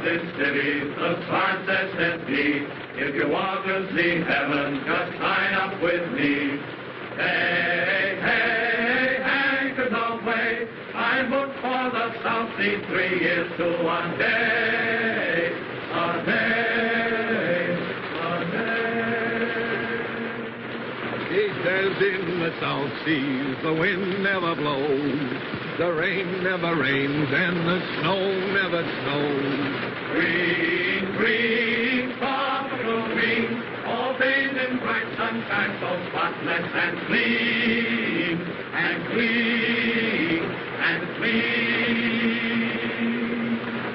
this city, the sign says empty. If you want to see heaven, just sign up with me. Hey, hey, anchors away. I booked for the South Sea 3 years to 1 day. A day, a day. He says in the South Seas the wind never blows, the rain never rains, and the snow never snows. Green, green, tropical green, all bathed in bright sunshine, so spotless and clean, and clean, and clean.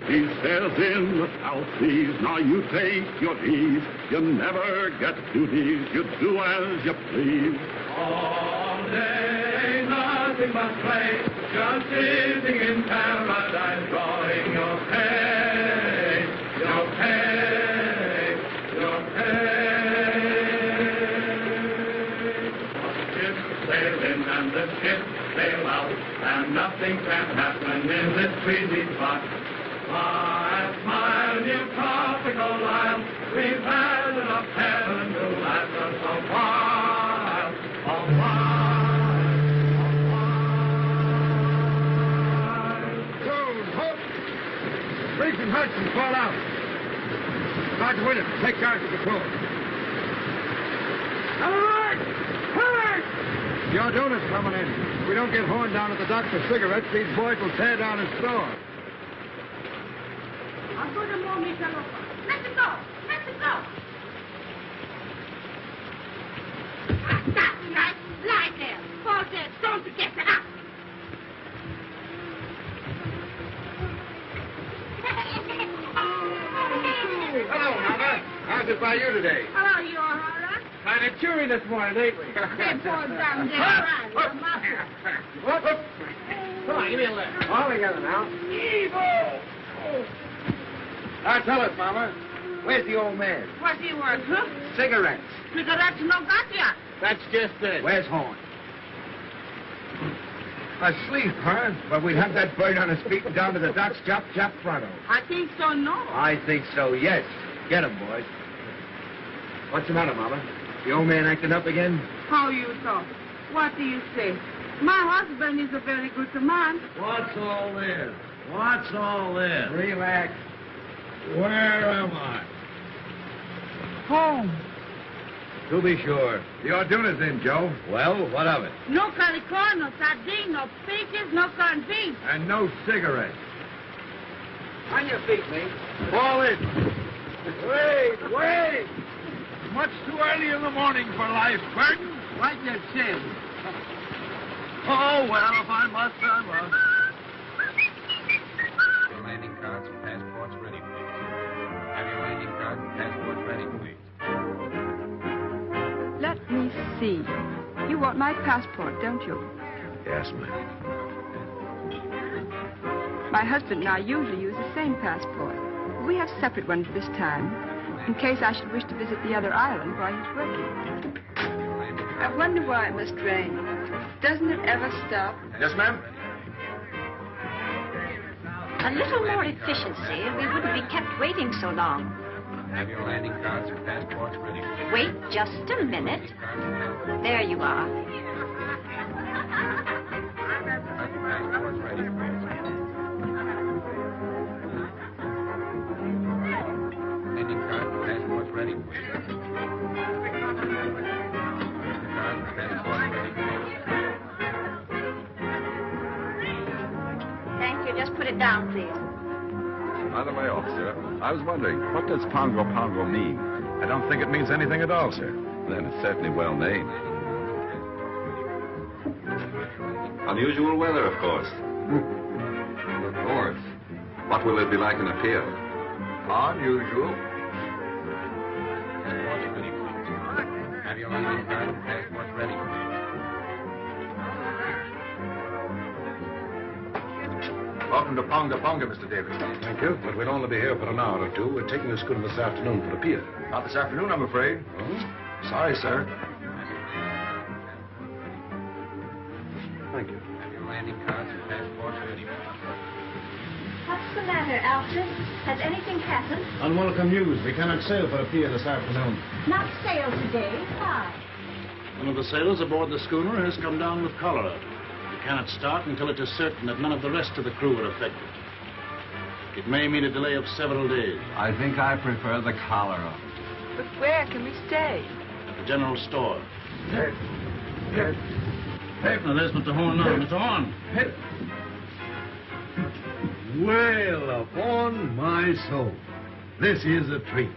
He says in the South Seas, now you take your ease, you never get duties, you do as you please. All day, nothing but play, just sitting in paradise, drawing your pay, your pay, your pay. The ship sail in and the ship sail out, and nothing can happen in this breezy spot. Smile, smile, you tropical isle, we've had enough heaven to last us a while, a while, a while. Briggs and Hudson, fall out. Sergeant Williams, take charge of the crew. Alert! Alert! Your donuts coming in. If we don't get horned down at the dock for cigarettes, these boys will tear down his store. I'll go to more, Miss Sadie. Let it go! Let it go! Stop! Lie there! Fall there! Don't forget to up! Hello, Mama. How's it by you today? Oh, you're all right? Kind of cheery this morning, ain't we? They fall down there, right? Whoop, whoop. Come on, give me a lift. All together now. Evil! Oh. Now, tell us, Mama. Where's the old man? What's he worth, huh? Cigarettes. Cigarettes no got ya. That's just it. Where's Horn? Asleep, huh? But we'd have that bird on his feet and down to the docks, chop, chop, pronto. I think so, no. I think so, yes. Get him, boys. What's the matter, Mama? The old man acting up again? How you talk? What do you say? My husband is a very good man. What's all this? What's all this? Relax. Where am I? Home. To be sure. The Orduna's in, Joe. Well, what of it? No calicorn, no sardine, no peaches, no corned beef. And no cigarettes. On your feet, mate. Fall in. Wait! Much too early in the morning for life, Burton. Like you said. Oh, well, if I must, I must. Your landing cards and passports ready, please. Have your landing card and passports ready, please. Let me see. You want my passport, don't you? Yes, ma'am. My husband and I usually use the same passport. We have separate ones this time, in case I should wish to visit the other island while he's working. I wonder why it must rain. Doesn't it ever stop? Yes, ma'am? A little more efficiency, and we wouldn't be kept waiting so long. Have your landing cards and passports ready, please. Wait just a minute. There you are. Have your passports ready, please. Landing cards and passports ready, please. Landing cards and passports ready, please. Thank you. Just put it down, please. By the way, officer, I was wondering, what does Pongo Pongo mean? I don't think it means anything at all, sir. Then it's certainly well named. Unusual weather, of course. Of course. What will it be like in a pier? Unusual. Passports ready, please. Have your landing card and passports ready, please. Welcome to Ponga Ponga, Mr. Davis. Thank you, but we'll only be here for an hour or two. We're taking a schooner this afternoon for the pier. Not this afternoon, I'm afraid. Oh? Sorry, sir. Thank you. Have your landing cards and passports ready, please. What's the matter, Alfred? Has anything happened? Unwelcome news. We cannot sail for a pier this afternoon. Not sail today. Why? One of the sailors aboard the schooner has come down with cholera. We cannot start until it is certain that none of the rest of the crew are affected. It may mean a delay of several days. I think I prefer the cholera. But where can we stay? At the general store. Hey, now there's Mr. Horn now. Mr. Horn. Well, upon my soul. This is a treat.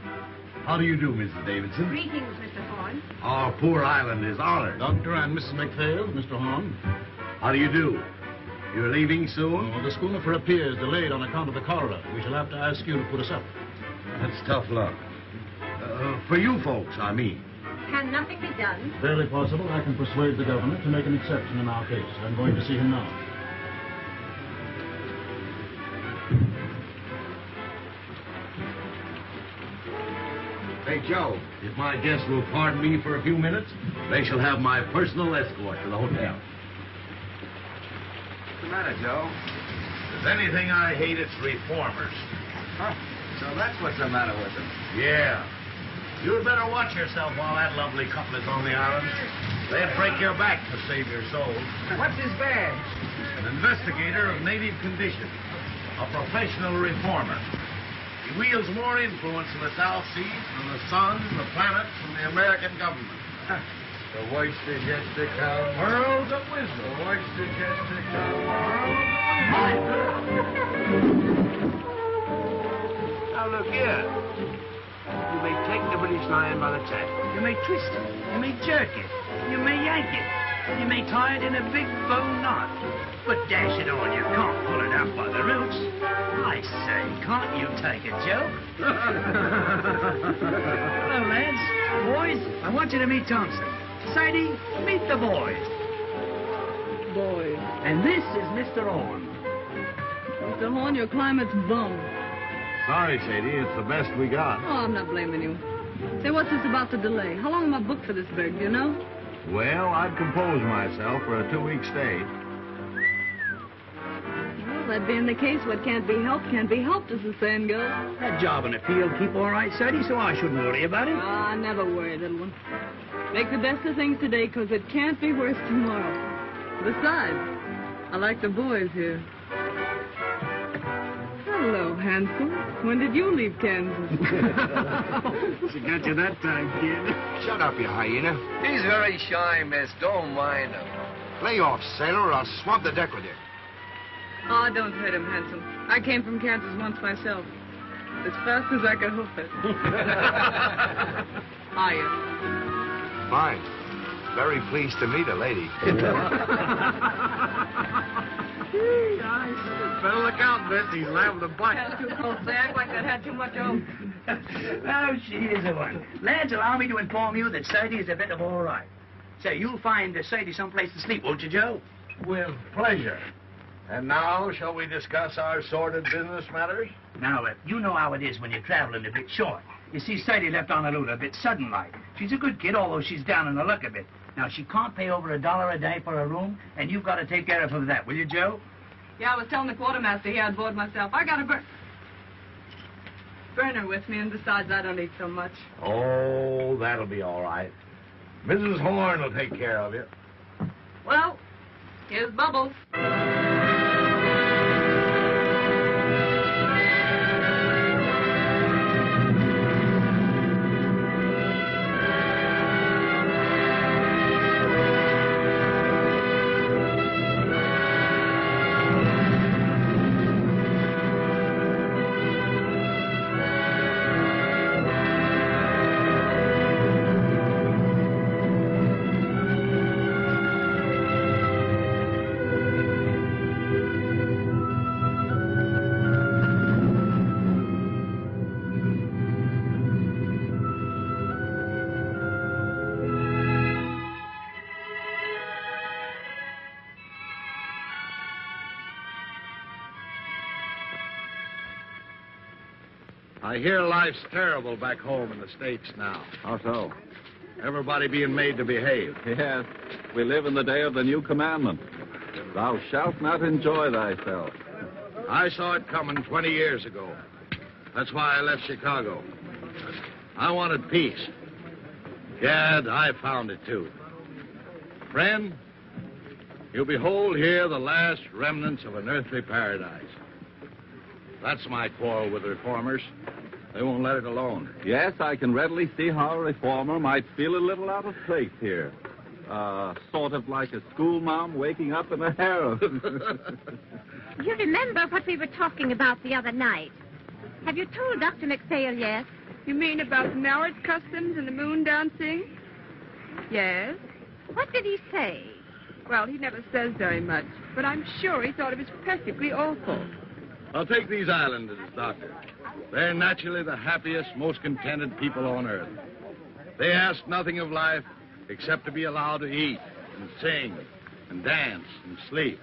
How do you do, Mrs. Davidson? Greetings, Mr. Horn. Our poor island is honored. Doctor and Mrs. McPhail, Mr. Horn. How do you do? You're leaving soon? Oh, the schooner for a pier is delayed on account of the cholera. We shall have to ask you to put us up. That's tough luck. For you folks, I mean. Can nothing be done? Barely possible. I can persuade the governor to make an exception in our case. I'm going to see him now. Hey, Joe, if my guests will pardon me for a few minutes, they shall have my personal escort to the hotel. What's the matter, Joe? If there's anything I hate, it's reformers. Huh? So that's what's the matter with them. Yeah. You'd better watch yourself while that lovely couple is on the island. They'll break your back to save your soul. What's his badge? An investigator of native conditions. A professional reformer. He wields more influence in the South Seas than the sun, the planets, and the American government. The voice that gets to come. Worlds of wisdom. The voice that gets to come. Worlds of wisdom. Now look here. You may take the British Lion by the tail. You may twist it. You may jerk it. You may yank it. You may tie it in a big bow knot. But dash it all, you can't pull it out by the roots. I say, can't you take a joke? Hello, lads. Boys, I want you to meet Thompson. Sadie, meet the boys. Boys. And this is Mr. Horn. Mr. Horn, your climate's bum. Sorry, Sadie. It's the best we got. Oh, I'm not blaming you. Say, what's this about the delay? How long am I booked for this brig, do you know? Well, I'd compose myself for a 2-week stay. Well, that being the case, what can't be helped, as the saying goes. That job in the field keep all right, Sadie, so I shouldn't worry about it. Ah, never worry, little one. Make the best of things today, 'cause it can't be worse tomorrow. Besides, I like the boys here. Hello, handsome. When did you leave Kansas? She got you that time, kid. Shut up, you hyena. He's very shy, miss. Don't mind him. Lay off, sailor, or I'll swab the deck with you. Oh, don't hurt him, handsome. I came from Kansas once myself. As fast as I could hoof it. Hiya. Fine. Very pleased to meet a lady. Better look out, miss. He's liable to bite. That's too close. They act like they'd had too much of. Oh, she is the one. Lads, allow me to inform you that Sadie is a bit of all right. Say, you'll find Sadie someplace to sleep, won't you, Joe? With pleasure. And now, shall we discuss our sordid business matters? Now, you know how it is when you're traveling a bit short. You see, Sadie left Honolulu a bit sudden-like. She's a good kid, although she's down in the luck a bit. Now, she can't pay over $1 a day for a room, and you've got to take care of her with that, will you, Joe? Yeah, I was telling the quartermaster here I'd board myself. I got a burner with me, and besides, I don't eat so much. Oh, that'll be all right. Mrs. Horn will take care of you. Well, here's Bubbles. I hear life's terrible back home in the States now. How so? Everybody being made to behave. Yes, we live in the day of the new commandment. Thou shalt not enjoy thyself. I saw it coming 20 years ago. That's why I left Chicago. I wanted peace. Gad, I found it too. Friend, you behold here the last remnants of an earthly paradise. That's my quarrel with reformers. They won't let it alone. Yes, I can readily see how a reformer might feel a little out of place here. Sort of like a schoolma'am waking up in a harem. You remember what we were talking about the other night? Have you told Dr. McPhail yet? You mean about marriage customs and the moon dancing? Yes. What did he say? Well, he never says very much, but I'm sure he thought it was perfectly awful. I'll take these islanders, Doctor. They're naturally the happiest, most contented people on earth. They ask nothing of life except to be allowed to eat and sing and dance and sleep.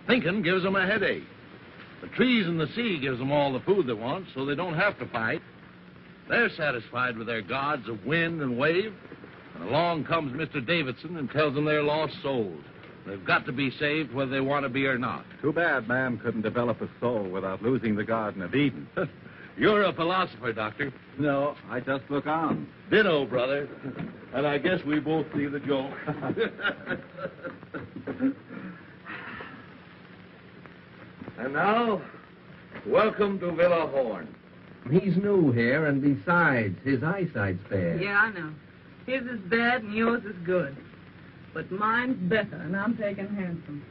Thinking gives them a headache. The trees and the sea gives them all the food they want, so they don't have to fight. They're satisfied with their gods of wind and wave. And along comes Mr. Davidson and tells them they're lost souls. They've got to be saved whether they want to be or not. Too bad man couldn't develop a soul without losing the Garden of Eden. You're a philosopher, Doctor. No, I just look on. Ditto, brother. And I guess we both see the joke. And now, welcome to Villa Horn. He's new here, and besides, his eyesight's bad. Yeah, I know. His is bad and yours is good. But mine's better, and I'm taking handsome.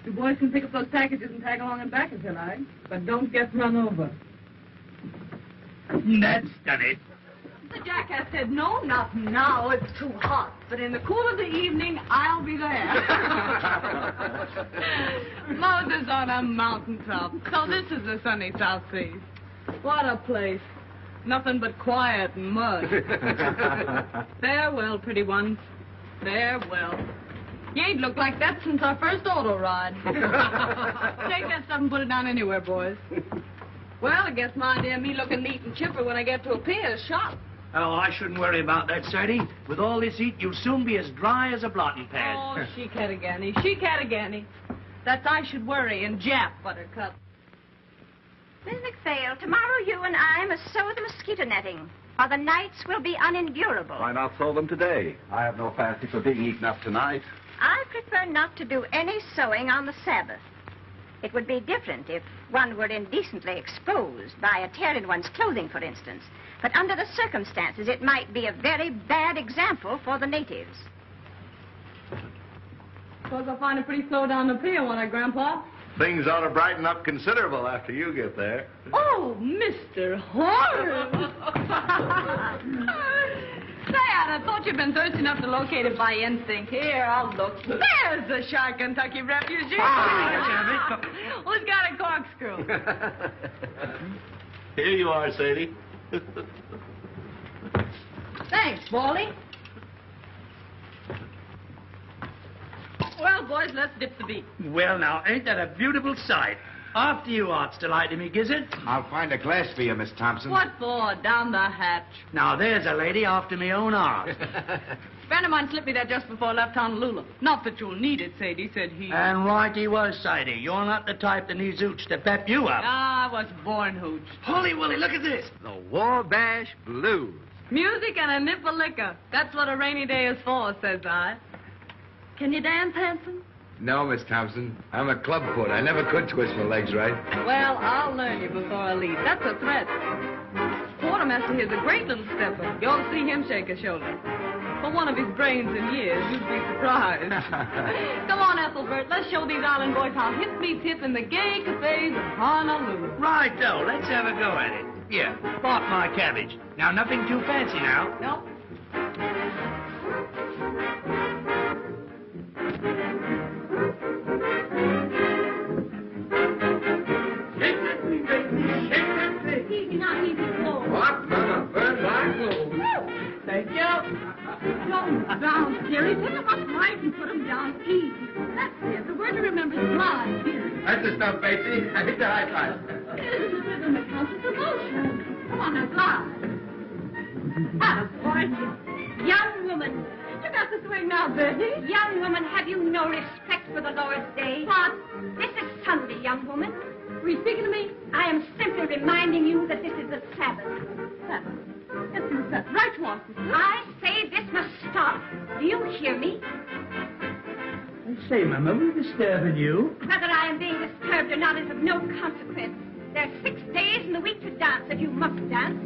You boys can pick up those packages and tag along and back if you like, but don't get run over. That's done it. The jackass said, no, not now. It's too hot. But in the cool of the evening, I'll be there. Moses on a mountaintop. So this is the sunny South Seas. What a place. Nothing but quiet and mud. Farewell, pretty ones. Farewell. You ain't looked like that since our first auto ride. Take that stuff and put it down anywhere, boys. Well, I guess my dear me looking neat and chipper when I get to a pier is shot. Oh, I shouldn't worry about that, Sadie. With all this heat, you'll soon be as dry as a blotting pad. Oh, she-catagani, she-catagani. That's I should worry and Jap, Buttercup. Miss McPhail, tomorrow you and I must sew the mosquito netting, or the nights will be unendurable. Why not sew them today? I have no fancy for being eaten up tonight. I prefer not to do any sewing on the Sabbath. It would be different if one were indecently exposed by a tear in one's clothing, for instance. But under the circumstances, it might be a very bad example for the natives. Suppose I'll find it pretty slow down the pier, won't I, Grandpa? Things ought to brighten up considerable after you get there. Oh, Mr. Horace! Say, I thought you'd been thirsty enough to locate it by instinct. Here, I'll look. There's the shy Kentucky refugee. Who's got a corkscrew? Here you are, Sadie. Thanks, Baldy. Well, boys, let's dip the beat. Well, now, ain't that a beautiful sight? After you, Art's delight to me, Gizzard. I'll find a glass for you, Miss Thompson. What for? Down the hatch. Now, there's a lady after me own art. Friend of mine slipped me that just before I left Honolulu. Not that you'll need it, Sadie, said he. And right he was, Sadie. You're not the type that needs hooch to pep you up. Ah, I was born hooch. Holy Willie, look at this. The Wabash Blues. Music and a nip of liquor. That's what a rainy day is for, says I. Can you dance, handsome? No, Miss Thompson. I'm a clubfoot. I never could twist my legs right. Well, I'll learn you before I leave. That's a threat. Quartermaster here's a great little stepper. You ought to see him shake a shoulder. For one of his brains and years, you'd be surprised. Come on, Ethelbert. Let's show these island boys how hip meets hip in the gay cafes of Honolulu. Right, though. Let's have a go at it. Here, spot my cabbage. Now, nothing too fancy now. Nope. What? Mama, burn my clothes. Thank you. Go down, Jerry. Pick them up right and put them down easy. That's it. The word to remember is slide, Jerry. That's the stuff, Basie. I hit the high five. It is the rhythm that counts as emotion. Come on now, slide. Attaboy. Young woman. You got the swing now, Betty. Young woman, have you no respect for the Lord's day? What? This is misunderstood me, young woman. Were you speaking to me? I am simply reminding you that this is the Sabbath. Sabbath? Yes, you said right, Swanson. I say this must stop. Do you hear me? I say, Mama, we're disturbing you. Whether I am being disturbed or not is of no consequence. There are 6 days in the week to dance, and you must dance.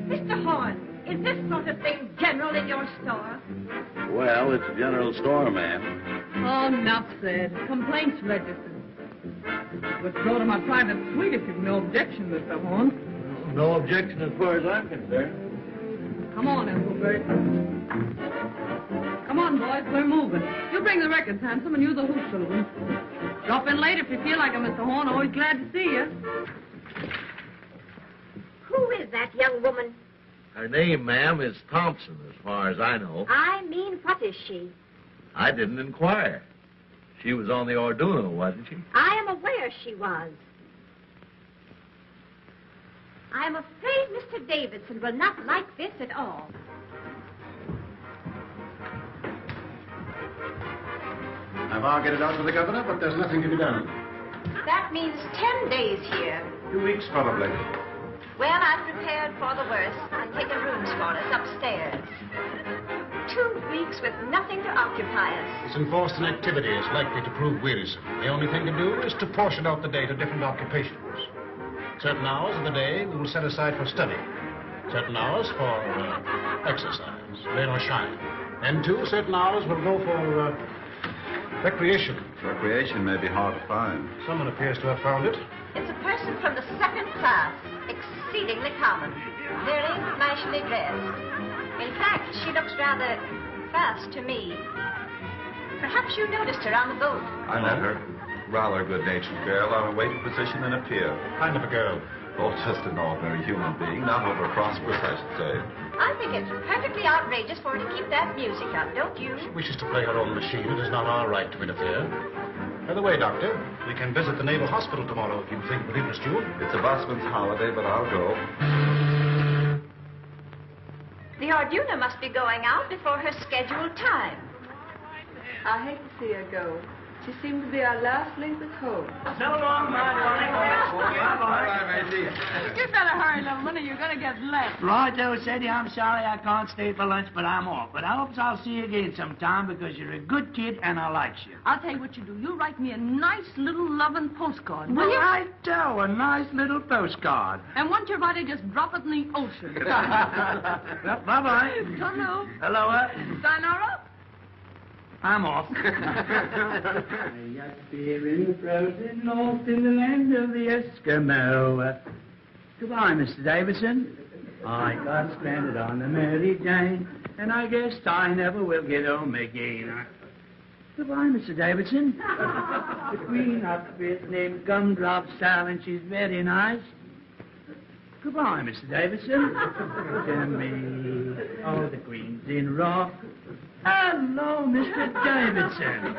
Mr. Horn, is this sort of thing general in your store? Well, it's a general store, ma'am. Oh, enough said. Complaints registered. Let's go to my private suite if you've no objection, Mr. Horn. No objection as far as I'm concerned. Come on, Engelbert. Come on, boys, we're moving. You bring the records, Handsome, and you the hoop saloon. Drop in late if you feel like it, Mr. Horn. Always glad to see you. Who is that young woman? Her name, ma'am, is Thompson, as far as I know. I mean, what is she? I didn't inquire. She was on the Orduno, wasn't she? I am aware she was. I am afraid Mr. Davidson will not like this at all. I've argued it out with the governor, but there's nothing to be done. That means 10 days here. 2 weeks, probably. Well, I've prepared for the worst and taken rooms for us upstairs. 2 weeks with nothing to occupy us. This enforced inactivity is likely to prove wearisome. The only thing to do is to portion out the day to different occupations. Certain hours of the day we will set aside for study. Certain hours for exercise, rain or shine. And too, certain hours will go for recreation. Recreation may be hard to find. Someone appears to have found it. It's a person from the second class, exceedingly common, very flashily dressed. In fact, she looks rather fast to me. Perhaps you noticed her on the boat. I met her. Rather a good-natured girl on a waiting position in a pier. Kind of a girl. Oh, just an ordinary human being, not over prosperous, I should say. I think it's perfectly outrageous for her to keep that music up, don't you? She wishes to play her own machine. It is not our right to interfere. By the way, Doctor, we can visit the Naval Hospital tomorrow if you think it would interest you. It's a busman's holiday, but I'll go. The Orduna must be going out before her scheduled time. I hate to see her go. She seemed to be our last link with hope. So long, my darling. Bye-bye, Maisie. You better hurry, little one, or you're going to get left. Righto, Sadie, I'm sorry I can't stay for lunch, but I'm off. But I hope I'll see you again sometime because you're a good kid and I like you. I'll tell you what you do. You write me a nice little loving postcard, will you? Righto, a nice little postcard. And once you write it, just drop it in the ocean. Well, bye-bye. Hello. Hello, Sayonara. I'm off. I got beer in the frozen north in the land of the Eskimo. Goodbye, Mr. Davidson. I got stranded on the Mary Jane, and I guess I never will get home again. Goodbye, Mr. Davidson. The queen outfit named Gumdrop Sal, and she's very nice. Goodbye, Mr. Davidson. To me, oh, the queen's in rock. Hello, Mr. Davidson.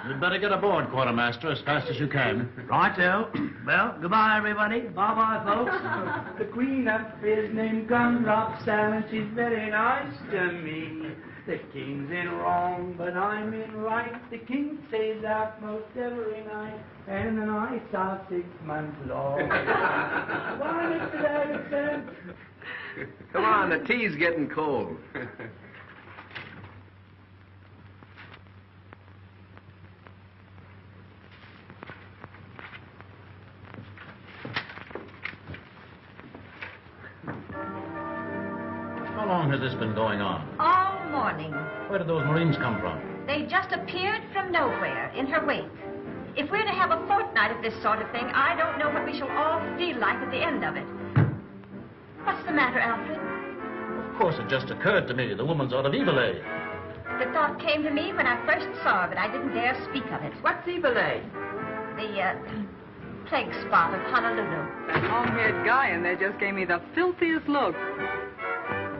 You'd better get aboard, Quartermaster, as fast as you can. Righto. Well, goodbye, everybody. Bye-bye, folks. The queen up is named Gumdrop Sal, and she's very nice to me. The king's in wrong, but I'm in right. The king stays out most every night, and the nights are 6 months long. Bye, Mr. Davidson. Come on, the tea's getting cold. How long has this been going on? All morning. Where did those Marines come from? They just appeared from nowhere in her wake. If we're to have a fortnight of this sort of thing, I don't know what we shall all feel like at the end of it. What's the matter, Alfred? Of course, it just occurred to me. The woman's out of evil age. The thought came to me when I first saw her, but I didn't dare speak of it. What's evil, eh? The, plague spot of Honolulu. That long-haired guy in there just gave me the filthiest look.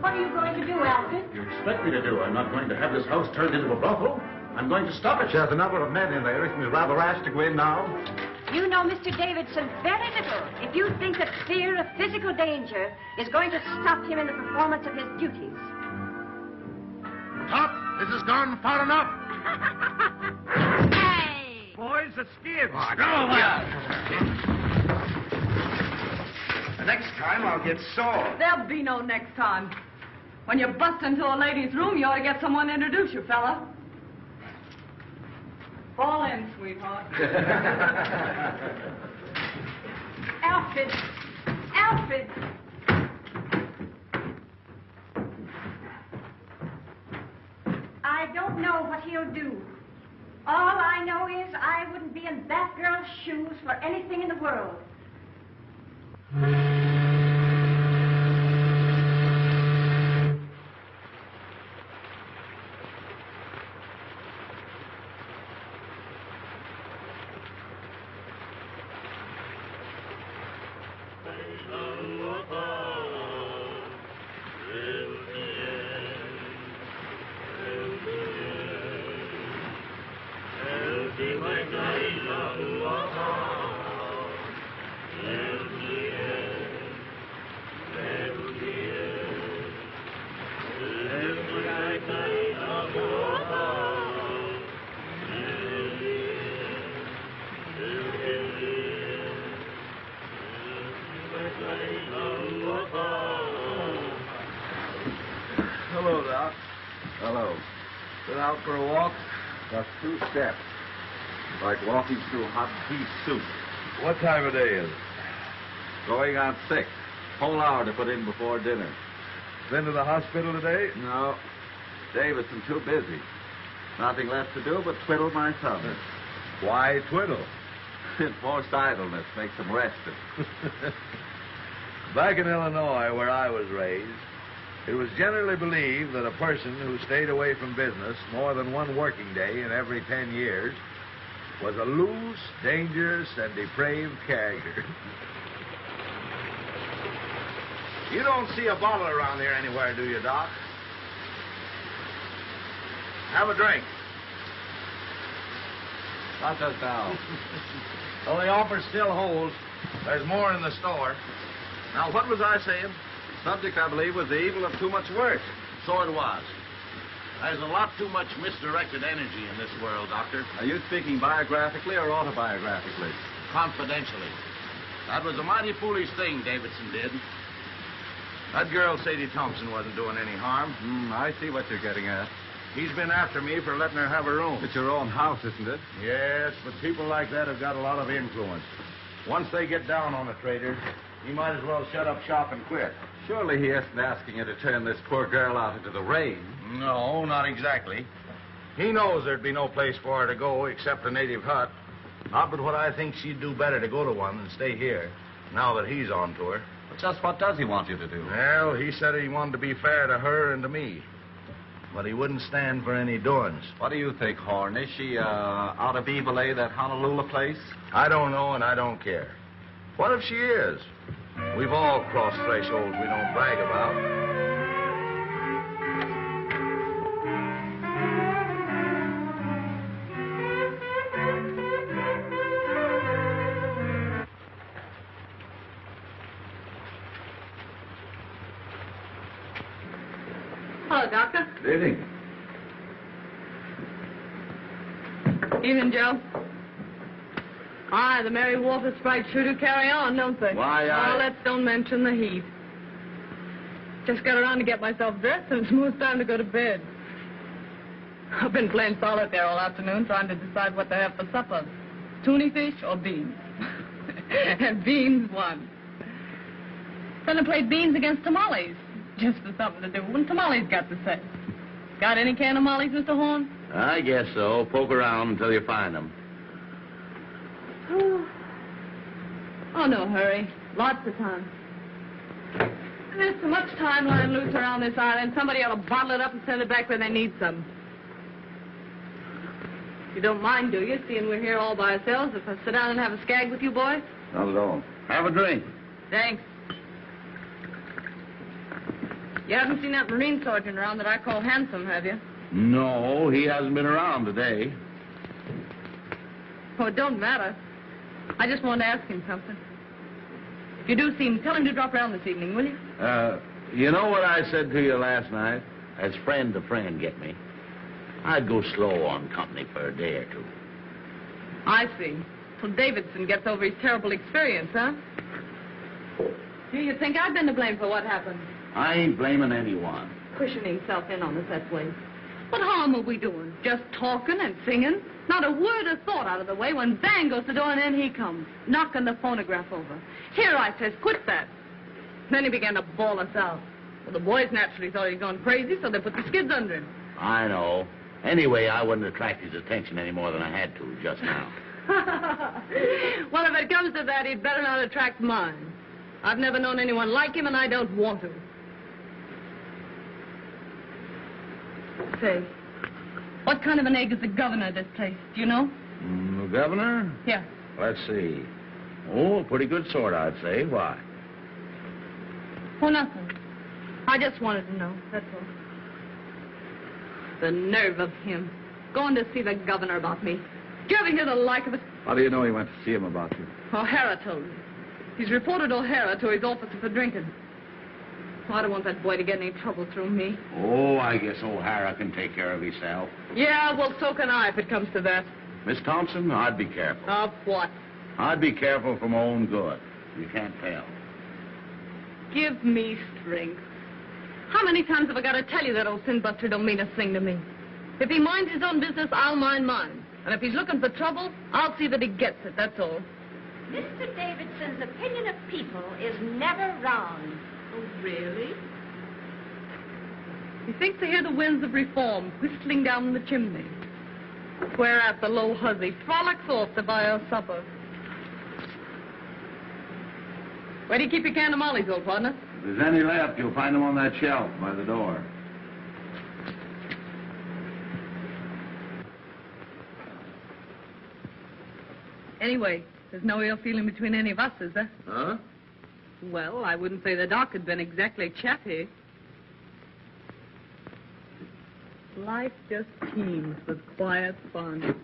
What are you going to do, Alfred? You expect me to do? I'm not going to have this house turned into a brothel. I'm going to stop it. There's a number of men in there. Isn't it rather rash to go in now? You know Mr. Davidson very little if you think that fear of physical danger is going to stop him in the performance of his duties. Stop! This has gone far enough. Hey! boys. The skids. Oh, go The next time I'll get sore. There'll be no next time. When you bust into a lady's room, you ought to get someone to introduce you, fella. Fall in, sweetheart. Alfred! Alfred! I don't know what he'll do. All I know is I wouldn't be in that girl's shoes for anything in the world. Hello, Doc. Hello. Been out for a walk? Just 2 steps. Like walking through hot beef soup. What time of day is it? Going on 6. Whole hour to put in before dinner. Been to the hospital today? No. Davison too busy. Nothing left to do but twiddle my thumbs. Why twiddle? Forced idleness makes them rested. Back in Illinois, where I was raised, it was generally believed that a person who stayed away from business more than one working day in every 10 years was a loose, dangerous, and depraved character. You don't see a bottle around here anywhere, do you, Doc? Have a drink. Not just now. Well, the offer still holds. There's more in the store. Now, what was I saying? Subject, I believe, was the evil of too much work. So it was. There's a lot too much misdirected energy in this world, Doctor. Are you speaking biographically or autobiographically? Confidentially. That was a mighty foolish thing Davidson did. That girl, Sadie Thompson, wasn't doing any harm. I see what you're getting at. He's been after me for letting her have her room. It's your own house, isn't it? Yes, but people like that have got a lot of influence. Once they get down on a trader, he might as well shut up shop and quit. Surely he isn't asking you to turn this poor girl out into the rain. No, not exactly. He knows there'd be no place for her to go except a native hut. Not but what I think she'd do better to go to one than stay here, now that he's on to her. But just what does he want you to do? Well, he said he wanted to be fair to her and to me. But he wouldn't stand for any doings. What do you think, Horn? Is she out of Evilay, that Honolulu place? I don't know, and I don't care. What if she is? We've all crossed thresholds we don't brag about. Hello, Doctor. Good evening. Evening, Joe. Aye, the merry water sprites sure do carry on, don't they? Why, Oh, let's don't mention the heat. Just got around to get myself dressed, and it's most time to go to bed. I've been playing solitaire all afternoon, trying to decide what to have for supper. Tuna fish or beans? And beans won. Then I played beans against tamales, just for something to do when tamales got to say. Got any can of mollies, Mr. Horn? I guess so. Poke around until you find them. Oh, no hurry. Lots of time. There's so much time lying loose around this island, somebody ought to bottle it up and send it back where they need some. You don't mind, do you, seeing we're here all by ourselves, if I sit down and have a skag with you boys? Not at all. Have a drink. Thanks. You haven't seen that Marine sergeant around that I call handsome, have you? No, he hasn't been around today. Oh, it don't matter. I just wanted to ask him something. If you do see him, tell him to drop around this evening, will you? You know what I said to you last night? As friend to friend, get me? I'd go slow on company for a day or two. I see. Till Davidson gets over his terrible experience, huh? Do you think I've been to blame for what happened? I ain't blaming anyone. Cushioning himself in on us that way. What harm are we doing? Just talking and singing? Not a word of thought out of the way when bang goes the door and in he comes, knocking the phonograph over. Here, I says, quit that. Then he began to bawl us out. Well, the boys naturally thought he'd gone crazy, so they put the skids under him. I know. Anyway, I wouldn't attract his attention any more than I had to just now. Well, if it comes to that, he'd better not attract mine. I've never known anyone like him, and I don't want to. Say, what kind of an egg is the governor of this place? Do you know? The governor? Yeah. Let's see. Oh, a pretty good sort, I'd say. Why? Oh, nothing. I just wanted to know, that's all. The nerve of him. Going to see the governor about me. Did you ever hear the like of it? How do you know he went to see him about you? O'Hara told me. He's reported O'Hara to his officer for drinking. I don't want that boy to get any trouble through me. Oh, I guess O'Hara can take care of himself. Yeah, well, so can I if it comes to that. Miss Thompson, I'd be careful. Of what? I'd be careful for my own good. You can't tell. Give me strength. How many times have I got to tell you that old sin-buster don't mean a thing to me? If he minds his own business, I'll mind mine. And if he's looking for trouble, I'll see that he gets it, that's all. Mr. Davidson's opinion of people is never wrong. Oh, really? He thinks to hear the winds of reform whistling down the chimney. Whereat the low hussy frolics off to buy her supper. Where do you keep your can of mollies, old partner? If there's any left, you'll find them on that shelf by the door. Anyway, there's no ill feeling between any of us, is there? Huh? Well, I wouldn't say the doc had been exactly chatty. Life just teems with quiet fun.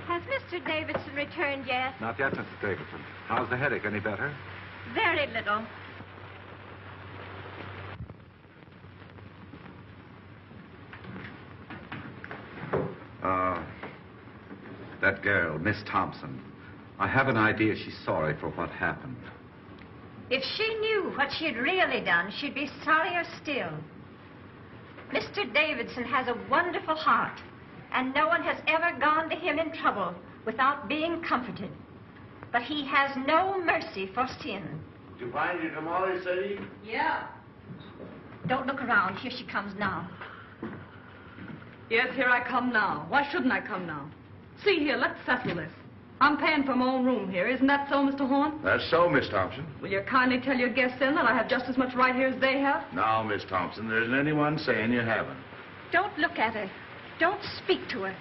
Has Mr. Davidson returned yet? Not yet, Mrs. Davidson. How's the headache? Any better? Very little. That girl, Miss Thompson. I have an idea she's sorry for what happened. If she knew what she'd really done, she'd be sorrier still. Mr. Davidson has a wonderful heart, and no one has ever gone to him in trouble without being comforted. But he has no mercy for sin. Did you find your tamale, Sadie? Yeah. Don't look around. Here she comes now. Yes, here I come now. Why shouldn't I come now? See here, let's settle this. I'm paying for my own room here. Isn't that so, Mr. Horn? That's so, Miss Thompson. Will you kindly tell your guests then that I have just as much right here as they have? Now, Miss Thompson, there isn't anyone saying you haven't. Don't look at her. Don't speak to her.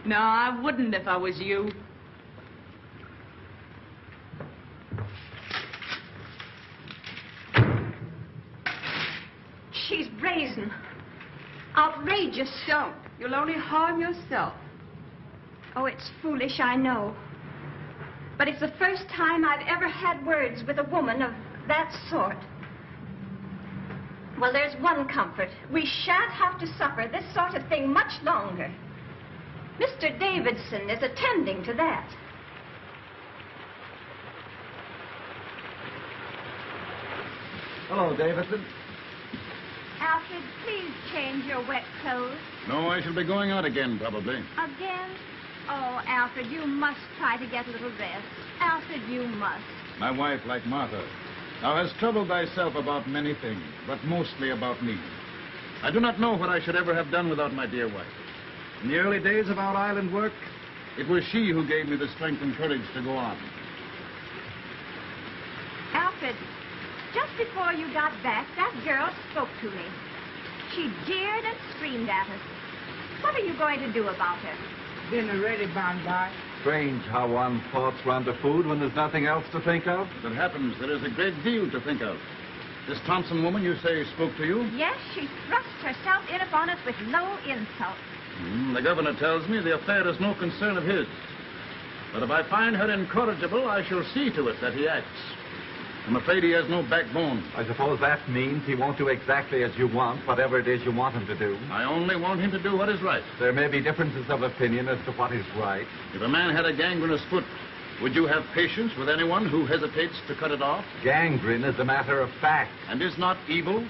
No, I wouldn't if I was you. She's brazen. Outrageous. Don't. You'll only harm yourself. Oh, it's foolish, I know. But it's the first time I've ever had words with a woman of that sort. Well, there's one comfort. We shan't have to suffer this sort of thing much longer. Mr. Davidson is attending to that. Hello, Davidson. Alfred, please change your wet clothes. No, I shall be going out again, probably. Again? Oh, Alfred, you must try to get a little rest. Alfred, you must. My wife, like Martha, thou hast troubled thyself about many things, but mostly about me. I do not know what I should ever have done without my dear wife. In the early days of our island work, it was she who gave me the strength and courage to go on. Alfred, just before you got back, that girl spoke to me. She jeered and screamed at us. What are you going to do about her? Dinner ready, Bondi. Strange how one's thoughts run to food when there's nothing else to think of. As it happens, there is a great deal to think of. This Thompson woman, you say, spoke to you? Yes, she thrust herself in upon us with low insult. The governor tells me the affair is no concern of his. But if I find her incorrigible, I shall see to it that he acts. I'm afraid he has no backbone. I suppose that means he won't do exactly as you want, whatever it is you want him to do. I only want him to do what is right. There may be differences of opinion as to what is right. If a man had a gangrenous foot, would you have patience with anyone who hesitates to cut it off? Gangrene is a matter of fact. And is not evil?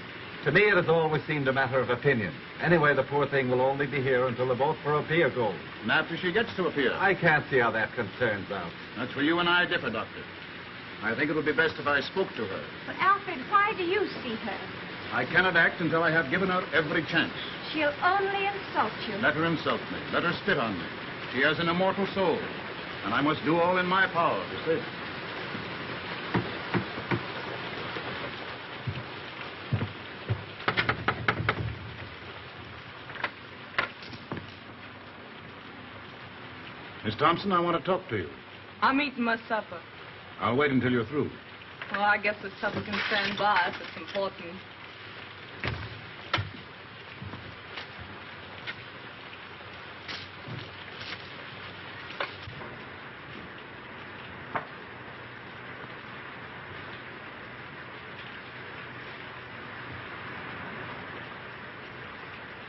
To me, it has always seemed a matter of opinion. Anyway, the poor thing will only be here until the vote for a pier goes. And after she gets to a pier? I can't see how that concerns us. That's where you and I differ, Doctor. I think it would be best if I spoke to her. But, Alfred, why do you see her? I cannot act until I have given her every chance. She'll only insult you. Let her insult me. Let her spit on me. She has an immortal soul, and I must do all in my power to save her. Miss Thompson, I want to talk to you. I'm eating my supper. I'll wait until you're through. Well, I guess the supper can stand by if it's important.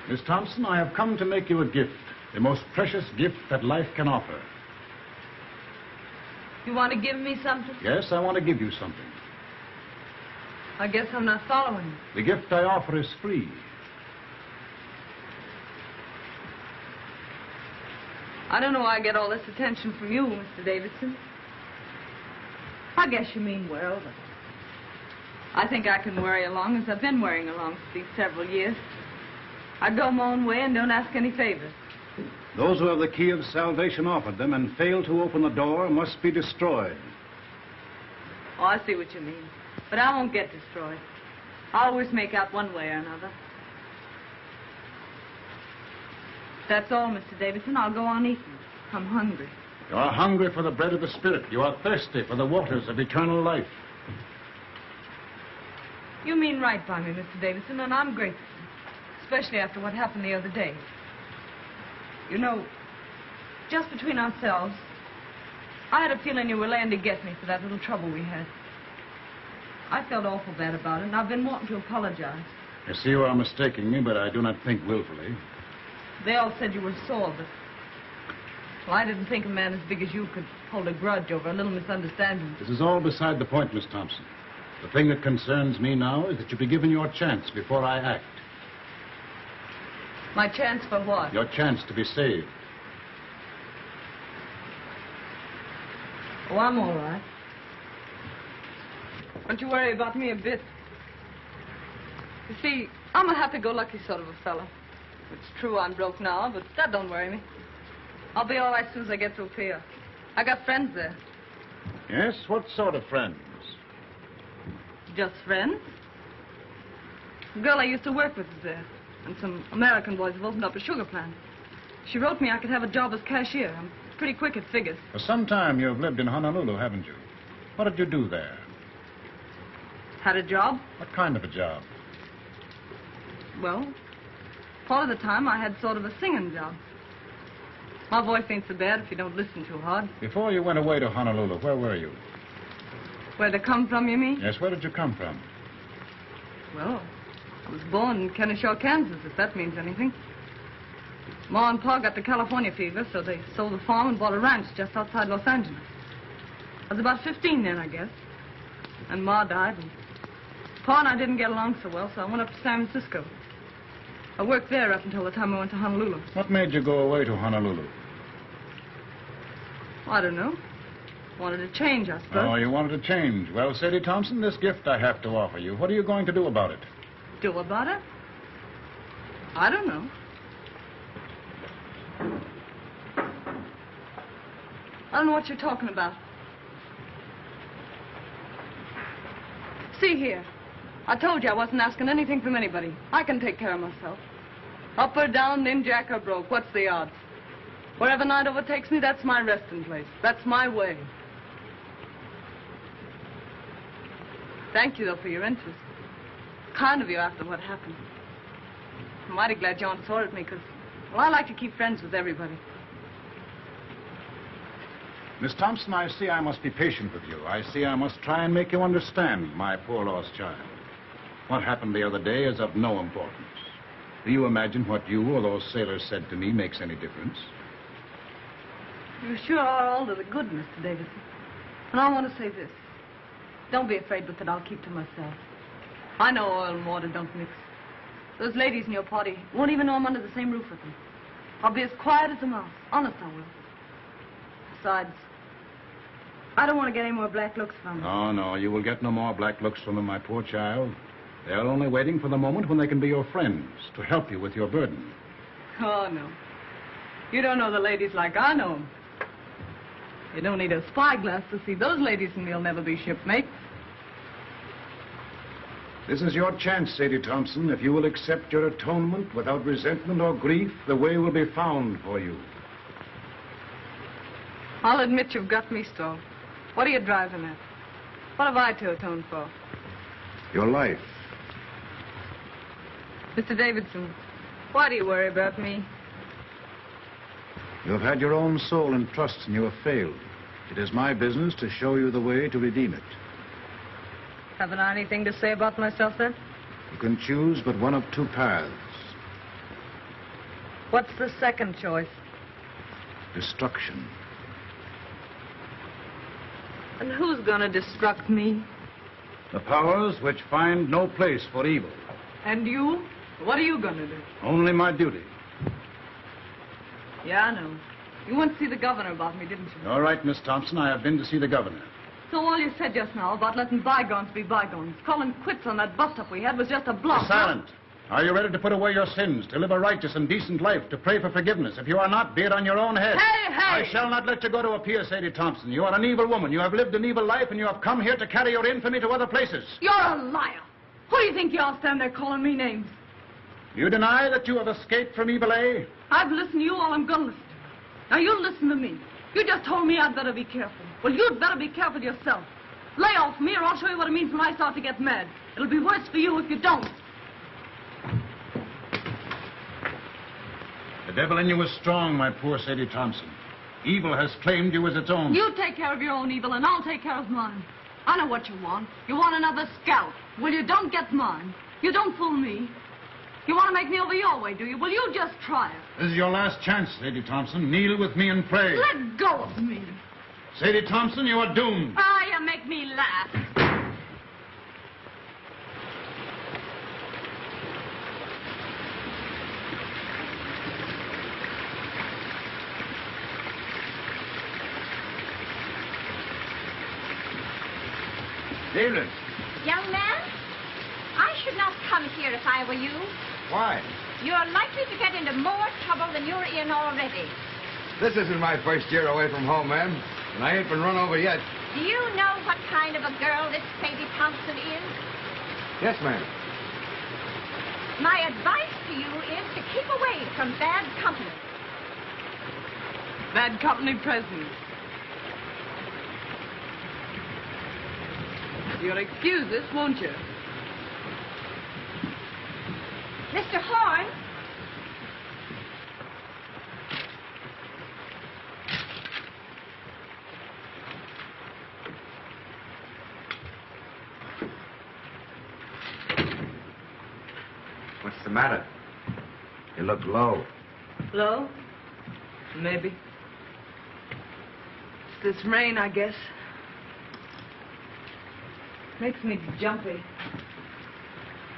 Miss Thompson, I have come to make you a gift, the most precious gift that life can offer. You want to give me something? Yes, I want to give you something. I guess I'm not following you. The gift I offer is free. I don't know why I get all this attention from you, Mr. Davidson. I guess you mean well, but I think I can worry along as I've been worrying along for these several years. I go my own way and don't ask any favors. Those who have the key of salvation offered them and fail to open the door must be destroyed. Oh, I see what you mean. But I won't get destroyed. I'll always make out one way or another. That's all, Mr. Davidson. I'll go on eating. I'm hungry. You are hungry for the bread of the Spirit. You are thirsty for the waters of eternal life. You mean right by me, Mr. Davidson, and I'm grateful. Especially after what happened the other day. You know, just between ourselves, I had a feeling you were laying to get me for that little trouble we had. I felt awful bad about it, and I've been wanting to apologize. I see you are mistaking me, but I do not think willfully. They all said you were sore, but... Well, I didn't think a man as big as you could hold a grudge over a little misunderstanding. This is all beside the point, Miss Thompson. The thing that concerns me now is that you be given your chance before I act. My chance for what? Your chance to be saved. Oh, I'm all right. Don't you worry about me a bit. You see, I'm a happy-go-lucky sort of a fellow. It's true I'm broke now, but that don't worry me. I'll be all right as soon as I get to a pier. I got friends there. Yes? What sort of friends? Just friends. The girl I used to work with is there. And some American boys have opened up a sugar plant. She wrote me I could have a job as cashier. I'm pretty quick at figures. For some time you've lived in Honolulu, haven't you? What did you do there? Had a job? What kind of a job? Well, part of the time I had sort of a singing job. My voice ain't so bad if you don't listen too hard. Before you went away to Honolulu, where were you? Where they come from, you mean? Yes, where did you come from? Well, I was born in Kennesaw, Kansas, if that means anything. Ma and Pa got the California fever, so they sold the farm and bought a ranch just outside Los Angeles. I was about 15 then, I guess. And Ma died, and Pa and I didn't get along so well, so I went up to San Francisco. I worked there up until the time I went to Honolulu. What made you go away to Honolulu? Well, I don't know. Wanted to change, I suppose. Oh, you wanted to change. Well, Sadie Thompson, this gift I have to offer you. What are you going to do about it? Do about it? I don't know. I don't know what you're talking about. See here. I told you I wasn't asking anything from anybody. I can take care of myself. Up or down, ninjack or broke. What's the odds? Wherever night overtakes me, that's my resting place. That's my way. Thank you, though, for your interest. Kind of you after what happened. I'm mighty glad John sorted me, because, well, I like to keep friends with everybody. Miss Thompson, I see I must be patient with you. I see I must try and make you understand, my poor lost child. What happened the other day is of no importance. Do you imagine what you or those sailors said to me makes any difference? You sure are all to the good, Mr. Davidson. And I want to say this. Don't be afraid with it. I'll keep to myself. I know oil and water don't mix. Those ladies in your party won't even know I'm under the same roof with them. I'll be as quiet as a mouse. Honest, I will. Besides, I don't want to get any more black looks from them. Oh, no, you will get no more black looks from them, my poor child. They're only waiting for the moment when they can be your friends, to help you with your burden. Oh, no. You don't know the ladies like I know them. You don't need a spyglass to see those ladies and me'll never be shipmates. This is your chance, Sadie Thompson. If you will accept your atonement without resentment or grief, the way will be found for you. I'll admit you've got me stalled. What are you driving at? What have I to atone for? Your life. Mr. Davidson, why do you worry about me? You have had your own soul in trust and you have failed. It is my business to show you the way to redeem it. Haven't I anything to say about myself, then? You can choose but one of two paths. What's the second choice? Destruction. And who's gonna destruct me? The powers which find no place for evil. And you? What are you gonna do? Only my duty. Yeah, I know. You went to see the governor about me, didn't you? All right, Miss Thompson, I have been to see the governor. So all you said just now about letting bygones be bygones, calling quits on that bust-up we had was just a bluff. Be silent. Are you ready to put away your sins, to live a righteous and decent life, to pray for forgiveness? If you are not, be it on your own head. Hey, hey! I shall not let you go to appear, Sadie Thompson. You are an evil woman. You have lived an evil life, and you have come here to carry your infamy to other places. You're a liar. Who do you think you are standing there calling me names? You deny that you have escaped from evil, eh? I've listened to you all I'm gonna listen to. Now you listen to me. You just told me I'd better be careful. Well, you'd better be careful yourself. Lay off me or I'll show you what it means when I start to get mad. It'll be worse for you if you don't. The devil in you is strong, my poor Sadie Thompson. Evil has claimed you as its own. You take care of your own evil and I'll take care of mine. I know what you want. You want another scalp. Well, you don't get mine. You don't fool me. You want to make me over your way, do you? Well, you just try it. This is your last chance, Sadie Thompson. Kneel with me and pray. Let go of me. Sadie Thompson, you are doomed. Ah, you make me laugh. David. Young man, I should not come here if I were you. Why? You're likely to get into more trouble than you're in already. This isn't my first year away from home, ma'am. And I ain't been run over yet. Do you know what kind of a girl this Sadie Thompson is? Yes, ma'am. My advice to you is to keep away from bad company. Bad company present. You'll excuse this, won't you? Mr. Horn? What's the matter? You look low. Low? Maybe. It's this rain, I guess. Makes me jumpy.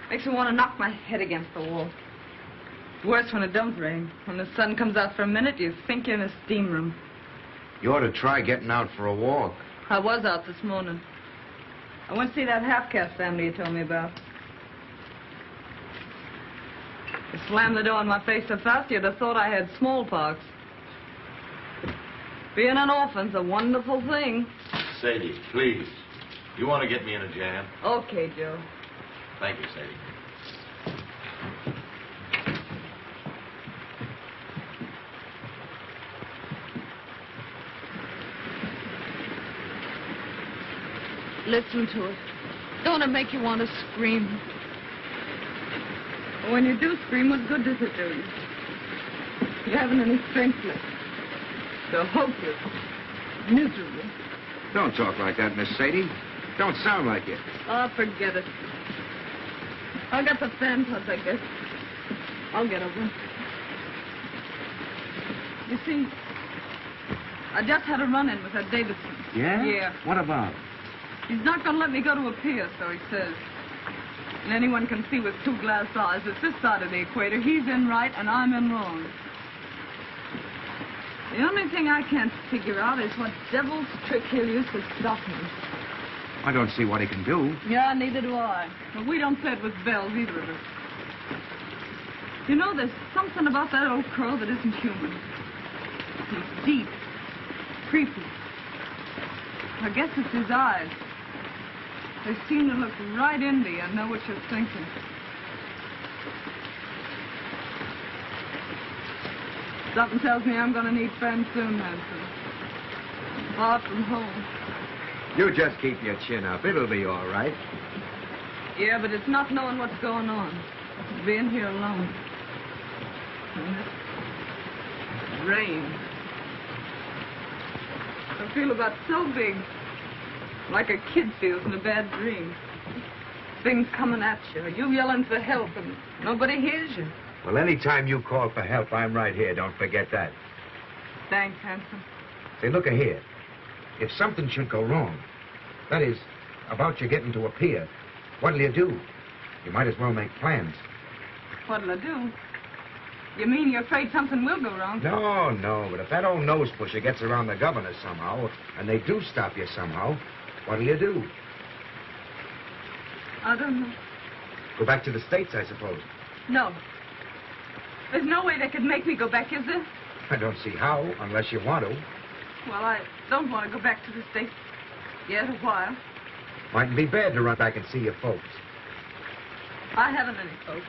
Makes me want to knock my head against the wall. It's worse when it don't rain. When the sun comes out for a minute, you think you're in a steam room. You ought to try getting out for a walk. I was out this morning. I went to see that half-caste family you told me about. They slammed the door in my face so fast you'd have thought I had smallpox. Being an orphan's a wonderful thing. Sadie, please. You want to get me in a jam? Okay, Joe. Thank you, Sadie. Listen to it. Don't it make you want to scream? When you do scream, what good does it do you? You haven't any strength left. You're hopeless. Miserable. Don't talk like that, Miss Sadie. Don't sound like it. Oh, forget it. I got the fan plus, I guess. I'll get over it. You see, I just had a run-in with that Davidson. Yeah? Yeah. What about? He's not going to let me go to a pier, so he says. And anyone can see with 2 glass eyes that this side of the equator, he's in right and I'm in wrong. The only thing I can't figure out is what devil's trick he'll use to stop me. I don't see what he can do. Yeah, neither do I. But we don't play it with bells, either of us. You know, there's something about that old crow that isn't human. He's deep, creepy. I guess it's his eyes. They seem to look right into you and know what you're thinking. Something tells me I'm going to need friends soon, Hanson. Far from home. You just keep your chin up. It'll be all right. Yeah, but it's not knowing what's going on. It's being here alone. And this rain. I feel about so big. Like a kid feels in a bad dream. Things coming at you. You yelling for help and nobody hears you. Well, anytime you call for help, I'm right here. Don't forget that. Thanks, Hanson. Say, look here. If something should go wrong, that is, about you getting to a pier, what'll you do? You might as well make plans. What'll I do? You mean you're afraid something will go wrong? No, but if that old nose pusher gets around the governor somehow, and they do stop you somehow, what'll you do? I don't know. Go back to the States, I suppose. No. There's no way they could make me go back, is there? I don't see how, unless you want to. Well, I don't want to go back to the States yet a while. Mightn't be bad to run back and see your folks. I haven't any folks.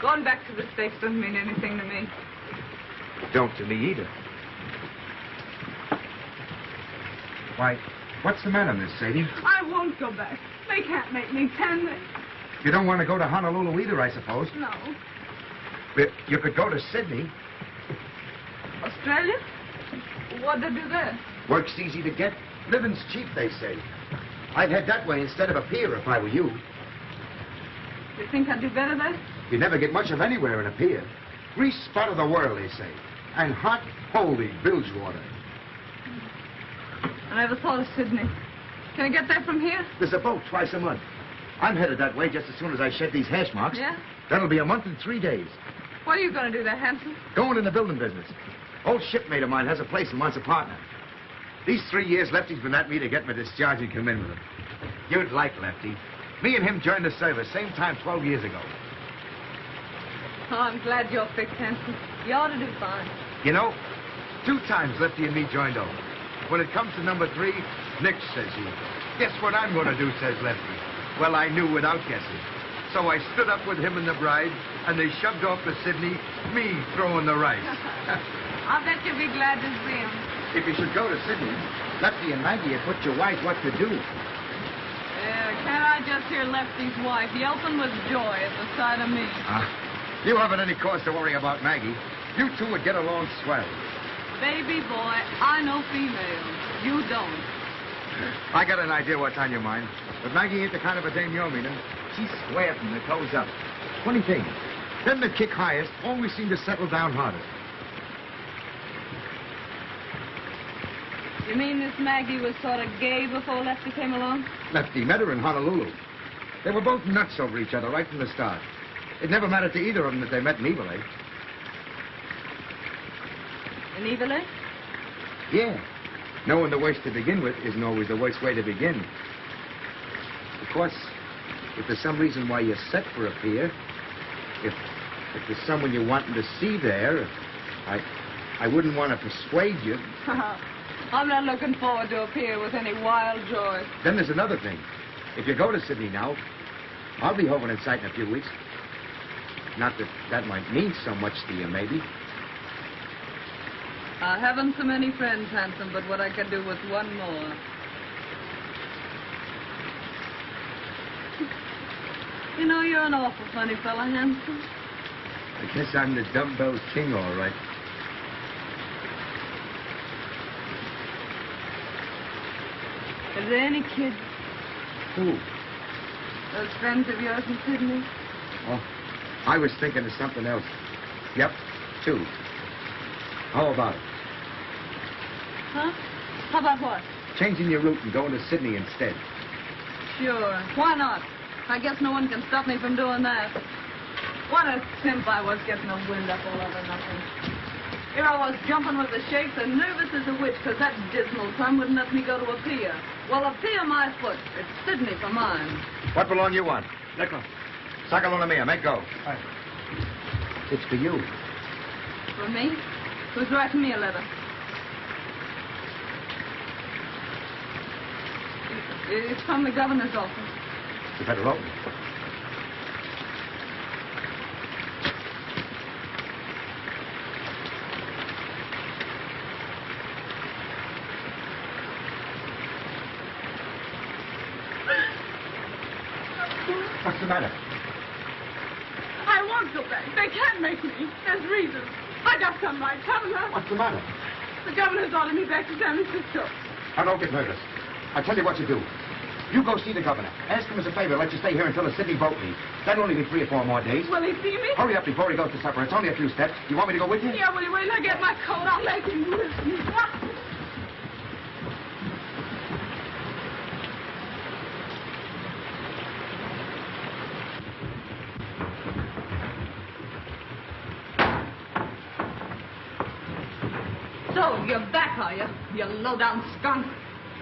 Going back to the States doesn't mean anything to me. Don't to me either. Why, what's the matter, Miss Sadie? I won't go back. They can't make me, can they? You don't want to go to Honolulu either, I suppose. No. But you could go to Sydney. Australia? What'd they do there? Work's easy to get. Living's cheap, they say. I'd head that way instead of a pier if I were you. You think I'd do better there? You never get much of anywhere in a pier. Grease spot of the world, they say. And hot, holy bilge water. I never thought of Sydney. Can I get there from here? There's a boat twice a month. I'm headed that way just as soon as I shed these hash marks. Yeah? That'll be a month and 3 days. What are you going to do there, Hanson? Going in the building business. Old shipmate of mine has a place and wants a partner. These 3 years, Lefty's been at me to get my discharge and come in with him. You'd like Lefty. Me and him joined the service, same time 12 years ago. Oh, I'm glad you're fixed, Hanson. You ought to do fine. You know, 2 times Lefty and me joined over. When it comes to number 3, Nick, says he. Guess what I'm going to do, says Lefty. Well, I knew without guessing. So I stood up with him and the bride, and they shoved off to Sydney, me throwing the rice. I bet you'll be glad to see him. If you should go to Sydney, Lefty and Maggie had put you wise what to do. Yeah, can't I just hear Lefty's wife yelping with joy at the sight of me? You haven't any cause to worry about Maggie. You two would get along swell. Baby boy, I know females. You don't. I got an idea what's on your mind. But Maggie ain't the kind of a dame you're meaning. She's square from the toes up. Funny thing, them that kick highest always seem to settle down hardest. You mean this Maggie was sort of gay before Lefty came along? Lefty met her in Honolulu. They were both nuts over each other right from the start. It never mattered to either of them that they met in Eveleigh. In Eveleigh? Yeah. Knowing the worst to begin with isn't always the worst way to begin. Of course, if there's some reason why you're set for a pier, if there's someone you're wanting to see there, I wouldn't want to persuade you. I'm not looking forward to a pier with any wild joy. Then there's another thing. If you go to Sydney now, I'll be home in sight in a few weeks. Not that that might mean so much to you, maybe. I haven't so many friends, Hanson, but what I could do with one more. You know, you're an awful funny fella, Hanson. I guess I'm the dumbbell king, all right. there any kids? Who? Those friends of yours in Sydney? Oh, I was thinking of something else. Yep, 2. How about it? Huh? How about what? Changing your route and going to Sydney instead. Sure. Why not? I guess no one can stop me from doing that. What a simp I was getting a wind up all over nothing. Here I was jumping with the shakes and nervous as a witch because that dismal sun wouldn't let me go to a pier. Well, a pier my foot. It's Sydney for mine. What belong you want? Nickel. Sacalona mia, make go. It's for you. For me? Who's writing me a letter? It's from the governor's office. You better open it. What's the matter? I won't go back. They can't make me. There's reasons. I got some right. Governor. What's the matter? The governor's ordered me back to San Francisco. Now, don't get nervous. I'll tell you what you do. You go see the governor. Ask him as a favor, let you stay here until the Sydney boat leaves. That'll only be 3 or 4 more days. Will he see me? Hurry up before he goes to supper. It's only a few steps. You want me to go with you? Yeah, will you wait till I get my coat? I'll make him listen. So, you're back, are you? You low-down skunk.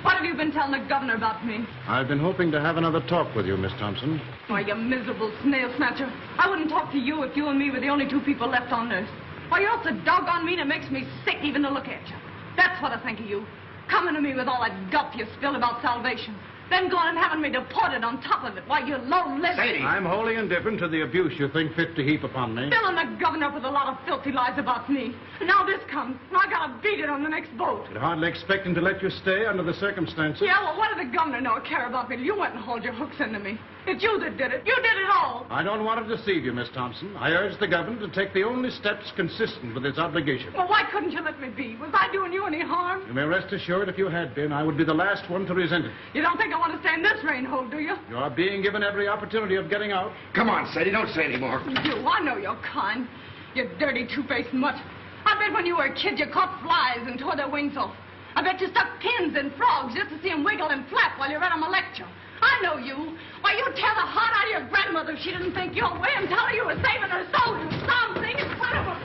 What have you been telling the governor about me? I've been hoping to have another talk with you, Miss Thompson. Why, you miserable snail snatcher. I wouldn't talk to you if you and me were the only 2 people left on earth. Why, you're so doggone mean it makes me sick even to look at you. That's what I think of you. Coming to me with all that guff you spilled about salvation. Then going and having me deported on top of it. Why, you low-lived... Sadie! I'm wholly indifferent to the abuse you think fit to heap upon me. Filling the governor up with a lot of filthy lies about me. And now this comes, and I gotta beat it on the next boat. I'd hardly expect him to let you stay under the circumstances. Yeah, well, what did the governor know or care about me? You went and hauled your hooks into me. It's you that did it. You did it all. I don't want to deceive you, Miss Thompson. I urge the governor to take the only steps consistent with his obligation. Well, why couldn't you let me be? Was I doing you any harm? You may rest assured if you had been, I would be the last one to resent it. You don't think I want to stay in this rain hole, do you? You are being given every opportunity of getting out. Come on, Sadie, don't say any more. You, I know you're kind. You dirty, two-faced mutt. I bet when you were a kid you caught flies and tore their wings off. I bet you stuck pins in frogs just to see them wiggle and flap while you read them a lecture. I know you. Why, you'd tear the heart out of your grandmother if she didn't think your way and tell her you were saving her soul, you something in front of her.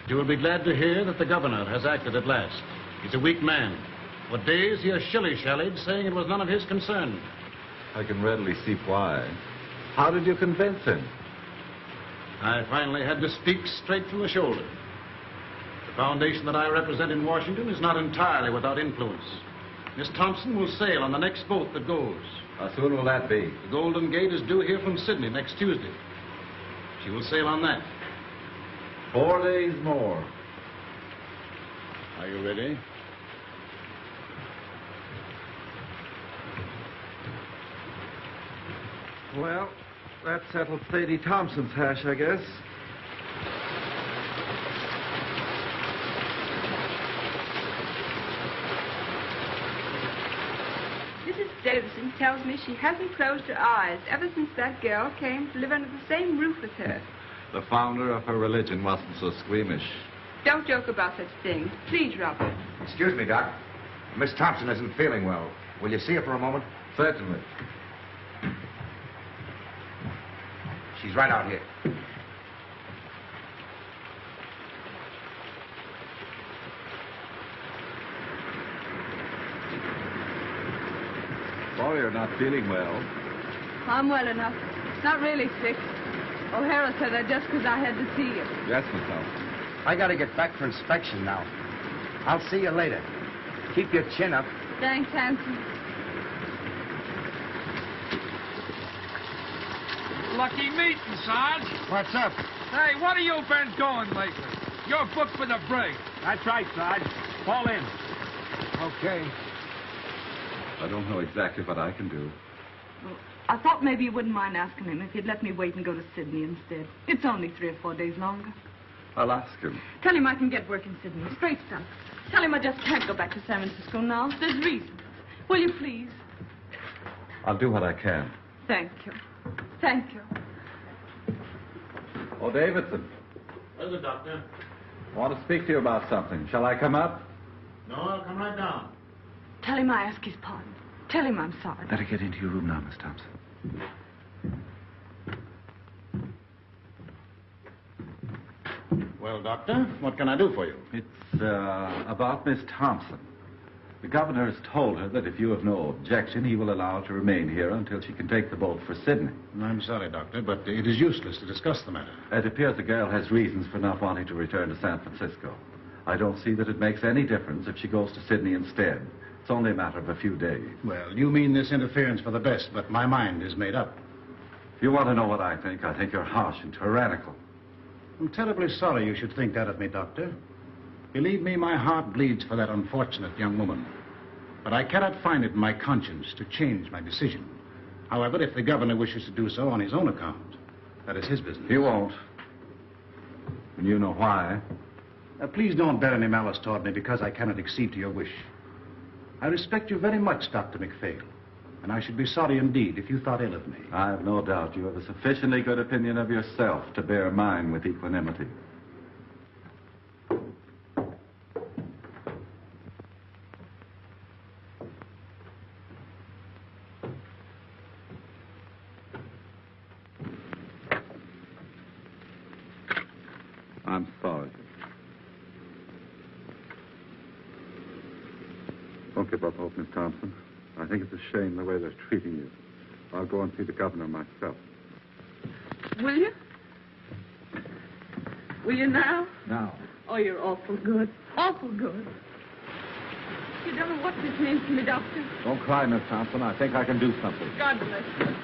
You will be glad to hear that the governor has acted at last. He's a weak man. For days he has shilly-shallied, saying it was none of his concern. I can readily see why. How did you convince him? I finally had to speak straight from the shoulder. The foundation that I represent in Washington is not entirely without influence. Miss Thompson will sail on the next boat that goes. How soon will that be? The Golden Gate is due here from Sydney next Tuesday. She will sail on that. 4 days more. Are you ready? Well, that settles Sadie Thompson's hash, I guess. Mrs. Davison tells me she hasn't closed her eyes ever since that girl came to live under the same roof with her. The founder of her religion wasn't so squeamish. Don't joke about such things. Please, Robert. Excuse me, Doc. Miss Thompson isn't feeling well. Will you see her for a moment? Certainly. She's right out here. Sorry you're not feeling well. I'm well enough. Not really sick. O'Hara said that just because I had to see you. Yes, Miss Thompson. I gotta get back for inspection now. I'll see you later. Keep your chin up. Thanks, Hanson. Lucky meeting, Sarge. What's up? Hey, what have you been doing lately? You're booked for the brig. That's right, Sarge. Fall in. Okay. I don't know exactly what I can do. Well, I thought maybe you wouldn't mind asking him if he'd let me wait and go to Sydney instead. It's only 3 or 4 days longer. I'll ask him. Tell him I can get work in Sydney. Straight stuff. Tell him I just can't go back to San Francisco now. There's reasons. Will you please? I'll do what I can. Thank you. Thank you. Oh, Davidson. Where's the doctor? I want to speak to you about something. Shall I come up? No, I'll come right down. Tell him I ask his pardon. Tell him I'm sorry. Better get into your room now, Miss Thompson. Well, Doctor, what can I do for you? It's about Miss Thompson. The governor has told her that if you have no objection, he will allow her to remain here until she can take the boat for Sydney. I'm sorry, Doctor, but it is useless to discuss the matter. It appears the girl has reasons for not wanting to return to San Francisco. I don't see that it makes any difference if she goes to Sydney instead. It's only a matter of a few days. Well, you mean this interference for the best, but my mind is made up. If you want to know what I think you're harsh and tyrannical. I'm terribly sorry you should think that of me, Doctor. Believe me, my heart bleeds for that unfortunate young woman. But I cannot find it in my conscience to change my decision. However, if the governor wishes to do so on his own account, that is his business. He won't. And you know why. Please don't bear any malice toward me because I cannot accede to your wish. I respect you very much, Dr. McPhail, and I should be sorry indeed if you thought ill of me. I have no doubt you have a sufficiently good opinion of yourself to bear mine with equanimity. I'm sorry. Don't give up hope, Miss Thompson. I think it's a shame the way they're treating you. I'll go and see the governor myself. Will you? Will you now? Now. Oh, you're awful good. Awful good. You don't know what this means to me, Doctor. Don't cry, Miss Thompson. I think I can do something. God bless you.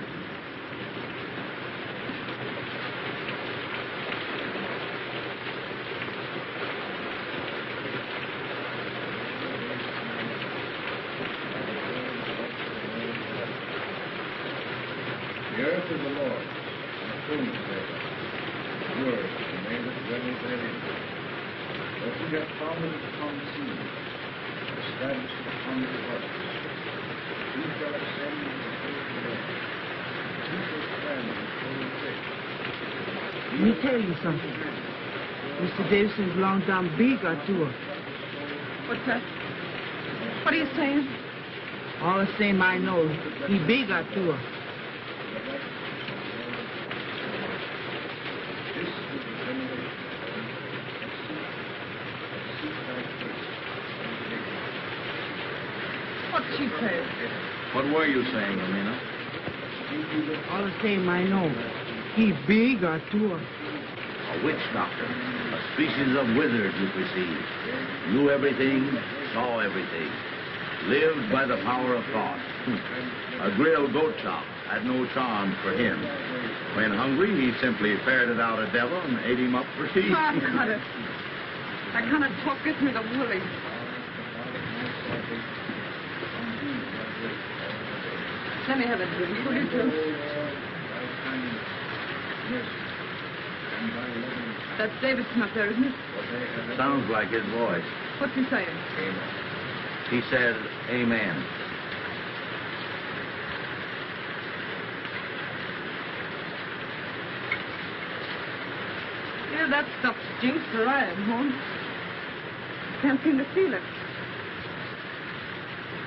The earth is the Lord's, and the fullness thereof. The word is made us dwell therein. For he hath founded it upon the sea, established it upon the waters. He shall ascend into the hill of the Lord. He shall stand in the holy place. Let me tell you something. Mr. Davison's long-time bee got to her. What's that? What are you saying? All the same I know, he bee got to her. What's she saying? What were you saying, Amina? All the same I know, he bee got to her. A witch doctor, a species of wizard, you perceive. Knew everything, saw everything. Lived by the power of thought. A grilled goat chop had no charm for him. When hungry, he simply ferreted out a devil and ate him up for tea. I got it. That kind of talk gets me the willies. Let me have a drink, will you, too? That's Davidson up there, isn't it? Sounds like his voice. What's he saying? He said, amen. Yeah, that stuff stinks where I am, home. Can't seem to feel it.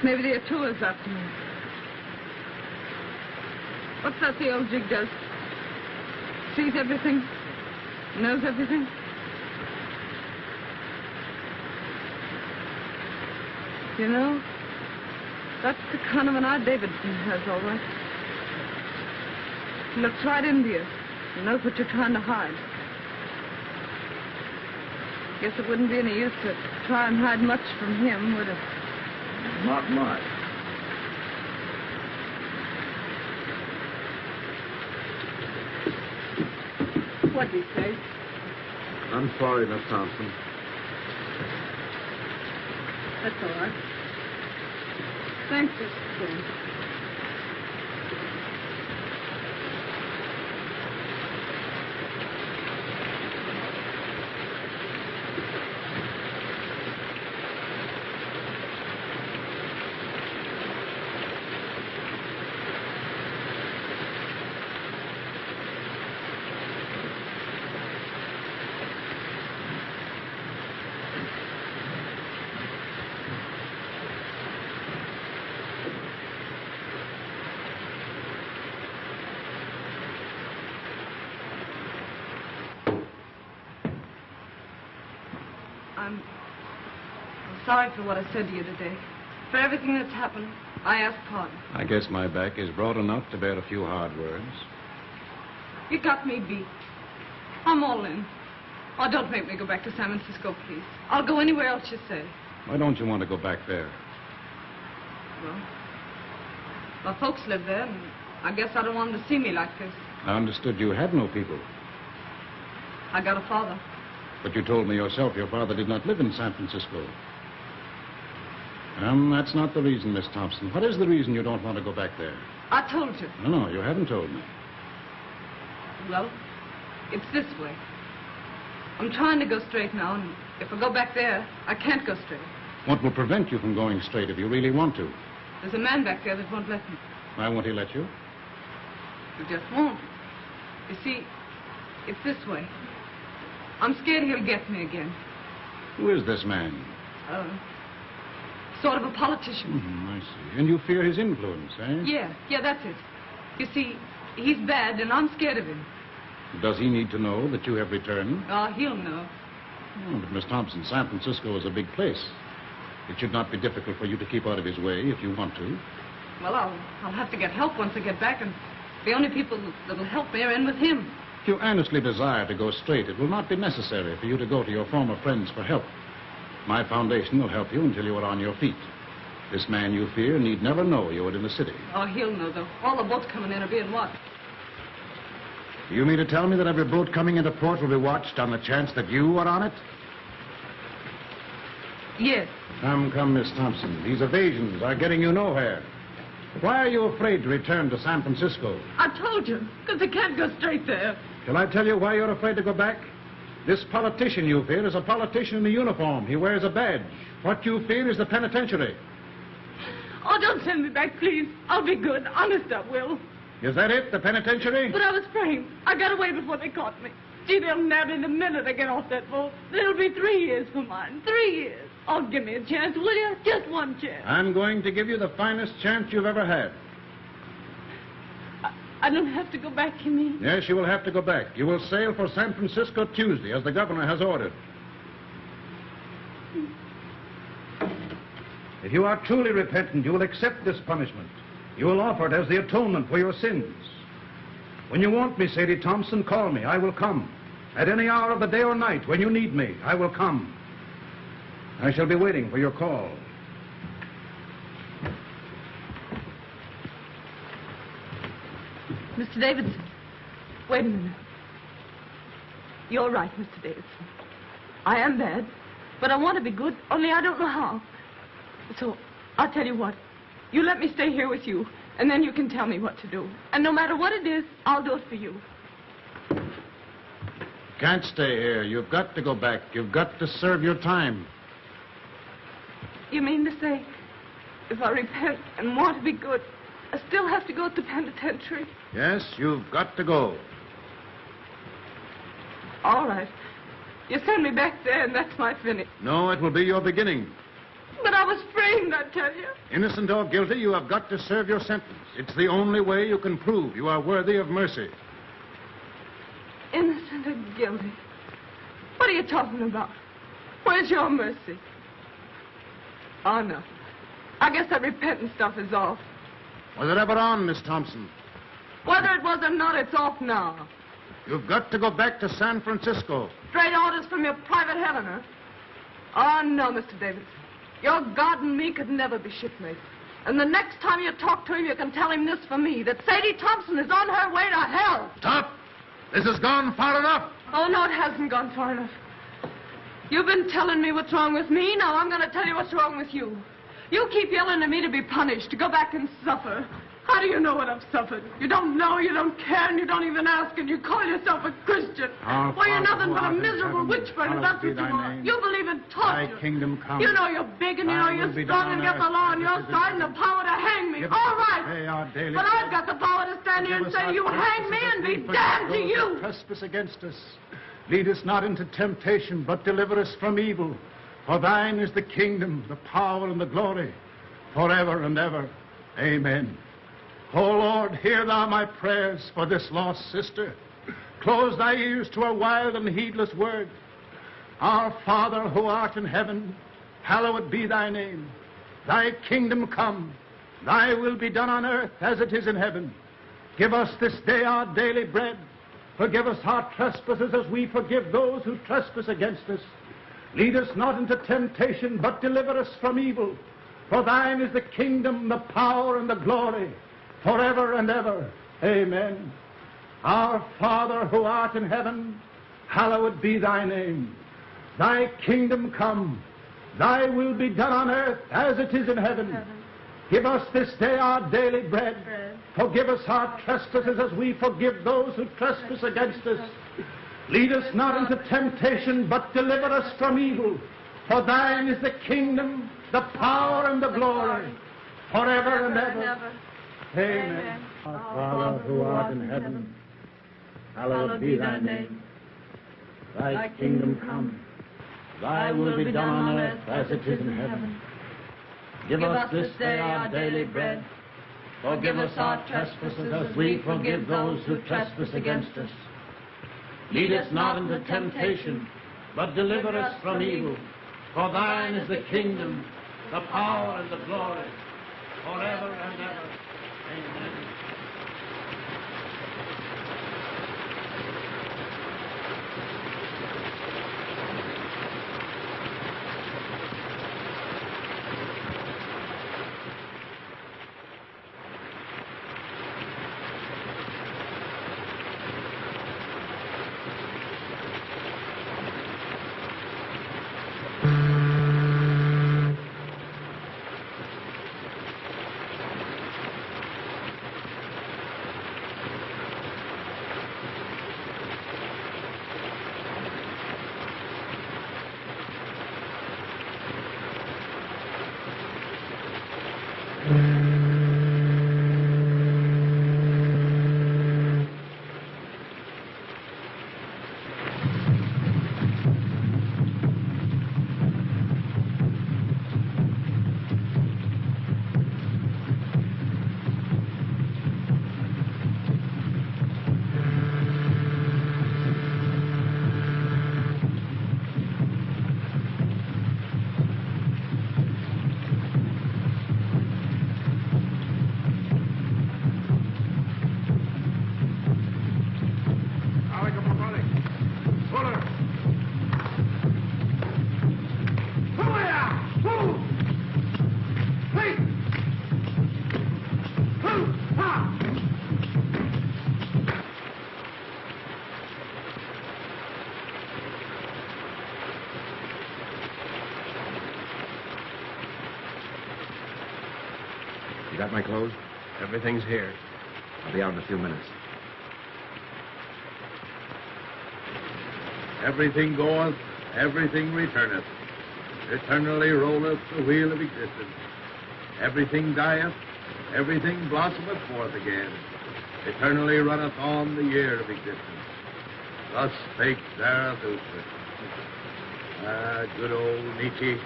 Maybe the Atua's after me. What's that the old jig does? Sees everything? Knows everything? You know, that's the kind of an eye Davidson has, all right. He looks right into you. He knows what you're trying to hide. Guess it wouldn't be any use to try and hide much from him, would it? Not much. What'd he say? I'm sorry, Miss Thompson. That's all right. Thanks, Mr. James. I'm sorry for what I said to you today. For everything that's happened, I ask pardon. I guess my back is broad enough to bear a few hard words. You got me beat. I'm all in. Oh, don't make me go back to San Francisco, please. I'll go anywhere else you say. Why don't you want to go back there? Well, my folks live there, and I guess I don't want them to see me like this. I understood you had no people. I got a father. But you told me yourself your father did not live in San Francisco. That's not the reason, Miss Thompson. What is the reason you don't want to go back there? I told you. No, you haven't told me. Well, it's this way. I'm trying to go straight now, and if I go back there, I can't go straight. What will prevent you from going straight if you really want to? There's a man back there that won't let me. Why won't he let you? He just won't. You see, it's this way. I'm scared he'll get me again. Who is this man? Sort of a politician. I see. And you fear his influence, eh? Yeah, that's it. You see, he's bad, and I'm scared of him. Does he need to know that you have returned? Oh, he'll know. Oh, but Miss Thompson, San Francisco is a big place. It should not be difficult for you to keep out of his way if you want to. Well, I'll have to get help once I get back, and the only people that'll help me are in with him. If you earnestly desire to go straight, it will not be necessary for you to go to your former friends for help. My foundation will help you until you are on your feet. This man you fear need never know you are in the city. Oh, he'll know, though. All the boats coming in are being watched. You mean to tell me that every boat coming into port will be watched on the chance that you are on it? Yes. Come, Miss Thompson. These evasions are getting you nowhere. Why are you afraid to return to San Francisco? I told you, because I can't go straight there. Shall I tell you why you're afraid to go back? This politician you fear is a politician in a uniform. He wears a badge. What you fear is the penitentiary. Oh, don't send me back, please. I'll be good. Honest, I will. Is that it, the penitentiary? But I was framed. I got away before they caught me. Gee, they'll nab me the minute I get off that boat. It'll be 3 years for mine. 3 years. Oh, give me a chance, will you? Just one chance. I'm going to give you the finest chance you've ever had. I don't have to go back, you mean? Yes, you will have to go back. You will sail for San Francisco Tuesday, as the governor has ordered. If you are truly repentant, you will accept this punishment. You will offer it as the atonement for your sins. When you want me, Sadie Thompson, call me. I will come. At any hour of the day or night, when you need me, I will come. I shall be waiting for your call. Mr. Davidson, wait a minute. You're right, Mr. Davidson. I am bad, but I want to be good, only I don't know how. So, I'll tell you what. You let me stay here with you, and then you can tell me what to do. And no matter what it is, I'll do it for you. Can't stay here. You've got to go back. You've got to serve your time. You mean to say, if I repent and want to be good, I still have to go to the penitentiary? Yes, you've got to go. All right. You send me back there, and that's my finish. No, it will be your beginning. But I was framed, I tell you. Innocent or guilty, you have got to serve your sentence. It's the only way you can prove you are worthy of mercy. Innocent or guilty? What are you talking about? Where's your mercy? Oh, no. I guess that repentant stuff is off. Was it ever on, Miss Thompson? Whether it was or not, it's off now. You've got to go back to San Francisco. Straight orders from your private heaven, huh? Oh, no, Mr. Davidson. Your God and me could never be shipmates. And the next time you talk to him, you can tell him this for me, that Sadie Thompson is on her way to hell. Stop! This has gone far enough. Oh, no, it hasn't gone far enough. You've been telling me what's wrong with me. Now I'm going to tell you what's wrong with you. You keep yelling at me to be punished, to go back and suffer. How do you know what I've suffered? You don't know, you don't care, and you don't even ask, and you call yourself a Christian. Why, you're nothing but a miserable witch burner, that's what you are. You believe in torture. Thy kingdom come. You know you're big, and you know you're strong, and got the law on your side and the power to hang me. All right. But I've got the power to stand here and say, you hang me and be damned to you. Trespass against us. Lead us not into temptation, but deliver us from evil. For thine is the kingdom, the power, and the glory, forever and ever. Amen. O Lord, hear thou my prayers for this lost sister. Close thy ears to her wild and heedless word. Our Father who art in heaven, hallowed be thy name. Thy kingdom come, thy will be done on earth as it is in heaven. Give us this day our daily bread. Forgive us our trespasses as we forgive those who trespass against us. Lead us not into temptation, but deliver us from evil. For thine is the kingdom, the power, and the glory, forever and ever. Amen. Our Father who art in heaven, hallowed be thy name. Thy kingdom come, thy will be done on earth as it is in heaven. Give us this day our daily bread. Forgive us our trespasses as we forgive those who trespass against us. Lead us not into temptation, but deliver us from evil. For thine is the kingdom, the power, and the glory, forever and ever. Amen. Our Father who art in heaven, hallowed be thy name. Thy kingdom come, thy will be done on earth as it is in heaven. Give us this day our daily bread. Forgive us our trespasses as we forgive those who trespass against us. Lead us not into temptation, but deliver us from evil. For thine is the kingdom, the power, and the glory, forever and ever. Amen. Got my clothes? Everything's here. I'll be out in a few minutes. Everything goeth, everything returneth. Eternally rolleth the wheel of existence. Everything dieth, everything blossometh forth again. Eternally runneth on the year of existence. Thus spake Zarathustra. Ah, good old Nietzsche. You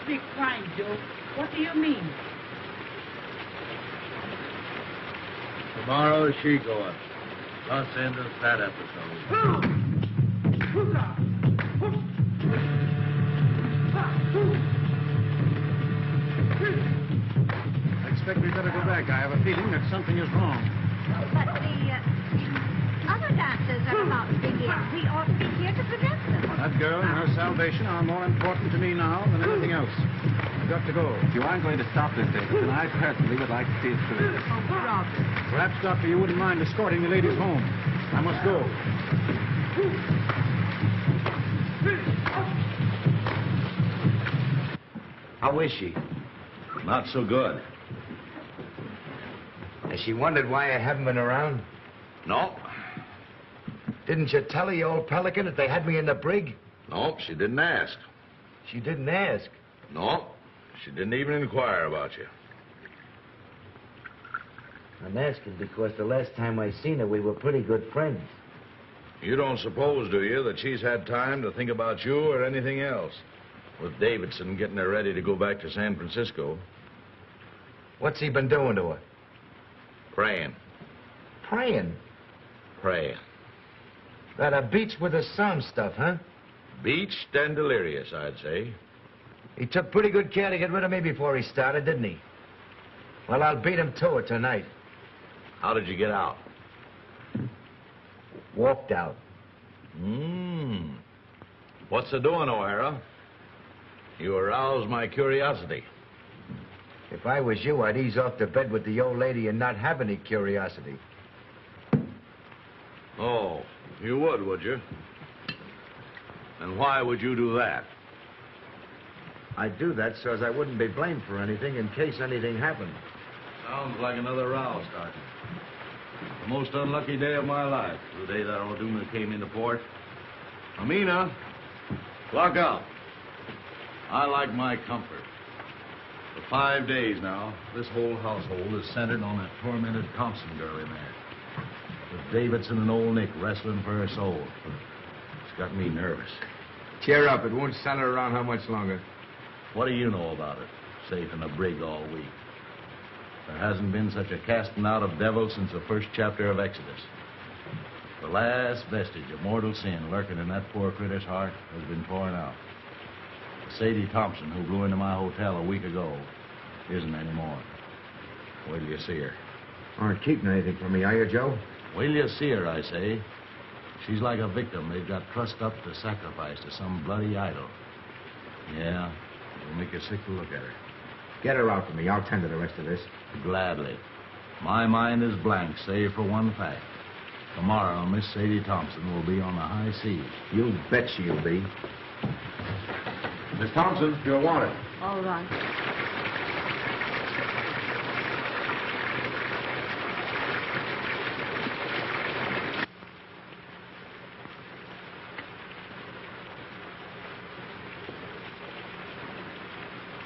speak fine, Joe. What do you mean? Tomorrow she goeth. Thus endeth that episode. I expect we better go back. I have a feeling that something is wrong. But the other dancers are about to begin. We ought to be here to prevent them. That girl and her salvation are more important to me now than anything else. I've got to go. If you aren't going to stop this, Davidson, I personally would like to see it through. Perhaps, Doctor, you wouldn't mind escorting the ladies home. I must go. How is she? Not so good. Has she wondered why I haven't been around? No. Didn't you tell her, you old pelican, that they had me in the brig? No, she didn't ask. She didn't ask. No, she didn't even inquire about you. I'm asking because the last time I seen her, we were pretty good friends. You don't suppose, do you, that she's had time to think about you or anything else? With Davidson getting her ready to go back to San Francisco. What's he been doing to her? Praying. Praying? Praying. That a beach with the some stuff, huh? Beached and delirious, I'd say. He took pretty good care to get rid of me before he started, didn't he? Well, I'll beat him to it tonight. How did you get out? Walked out. What's the doing, O'Hara? You aroused my curiosity. If I was you, I'd ease off to bed with the old lady and not have any curiosity. Oh, you would you? And why would you do that? I'd do that so as I wouldn't be blamed for anything in case anything happened. Sounds like another row starting. The most unlucky day of my life, the day that O'Doona came into port. Amina, lock up. I like my comfort. For 5 days now, this whole household is centered on that tormented Thompson girl in there. With Davidson and old Nick wrestling for her soul. It's got me nervous. Cheer up. It won't center around how much longer. What do you know about it? Safe in a brig all week. There hasn't been such a casting out of devils since the first chapter of Exodus. The last vestige of mortal sin lurking in that poor critter's heart has been torn out. Sadie Thompson, who blew into my hotel a week ago, isn't anymore. Wait till you see her. Aren't keeping anything from me, are you, Joe? Wait till you see her, I say. She's like a victim they've got trussed up to sacrifice to some bloody idol. Yeah, it'll make you sick to look at her. Get her out to me. I'll tend to the rest of this. Gladly. My mind is blank, save for one fact. Tomorrow, Miss Sadie Thompson will be on the high seas. You bet she'll be. Miss Thompson, you're wanted. All right.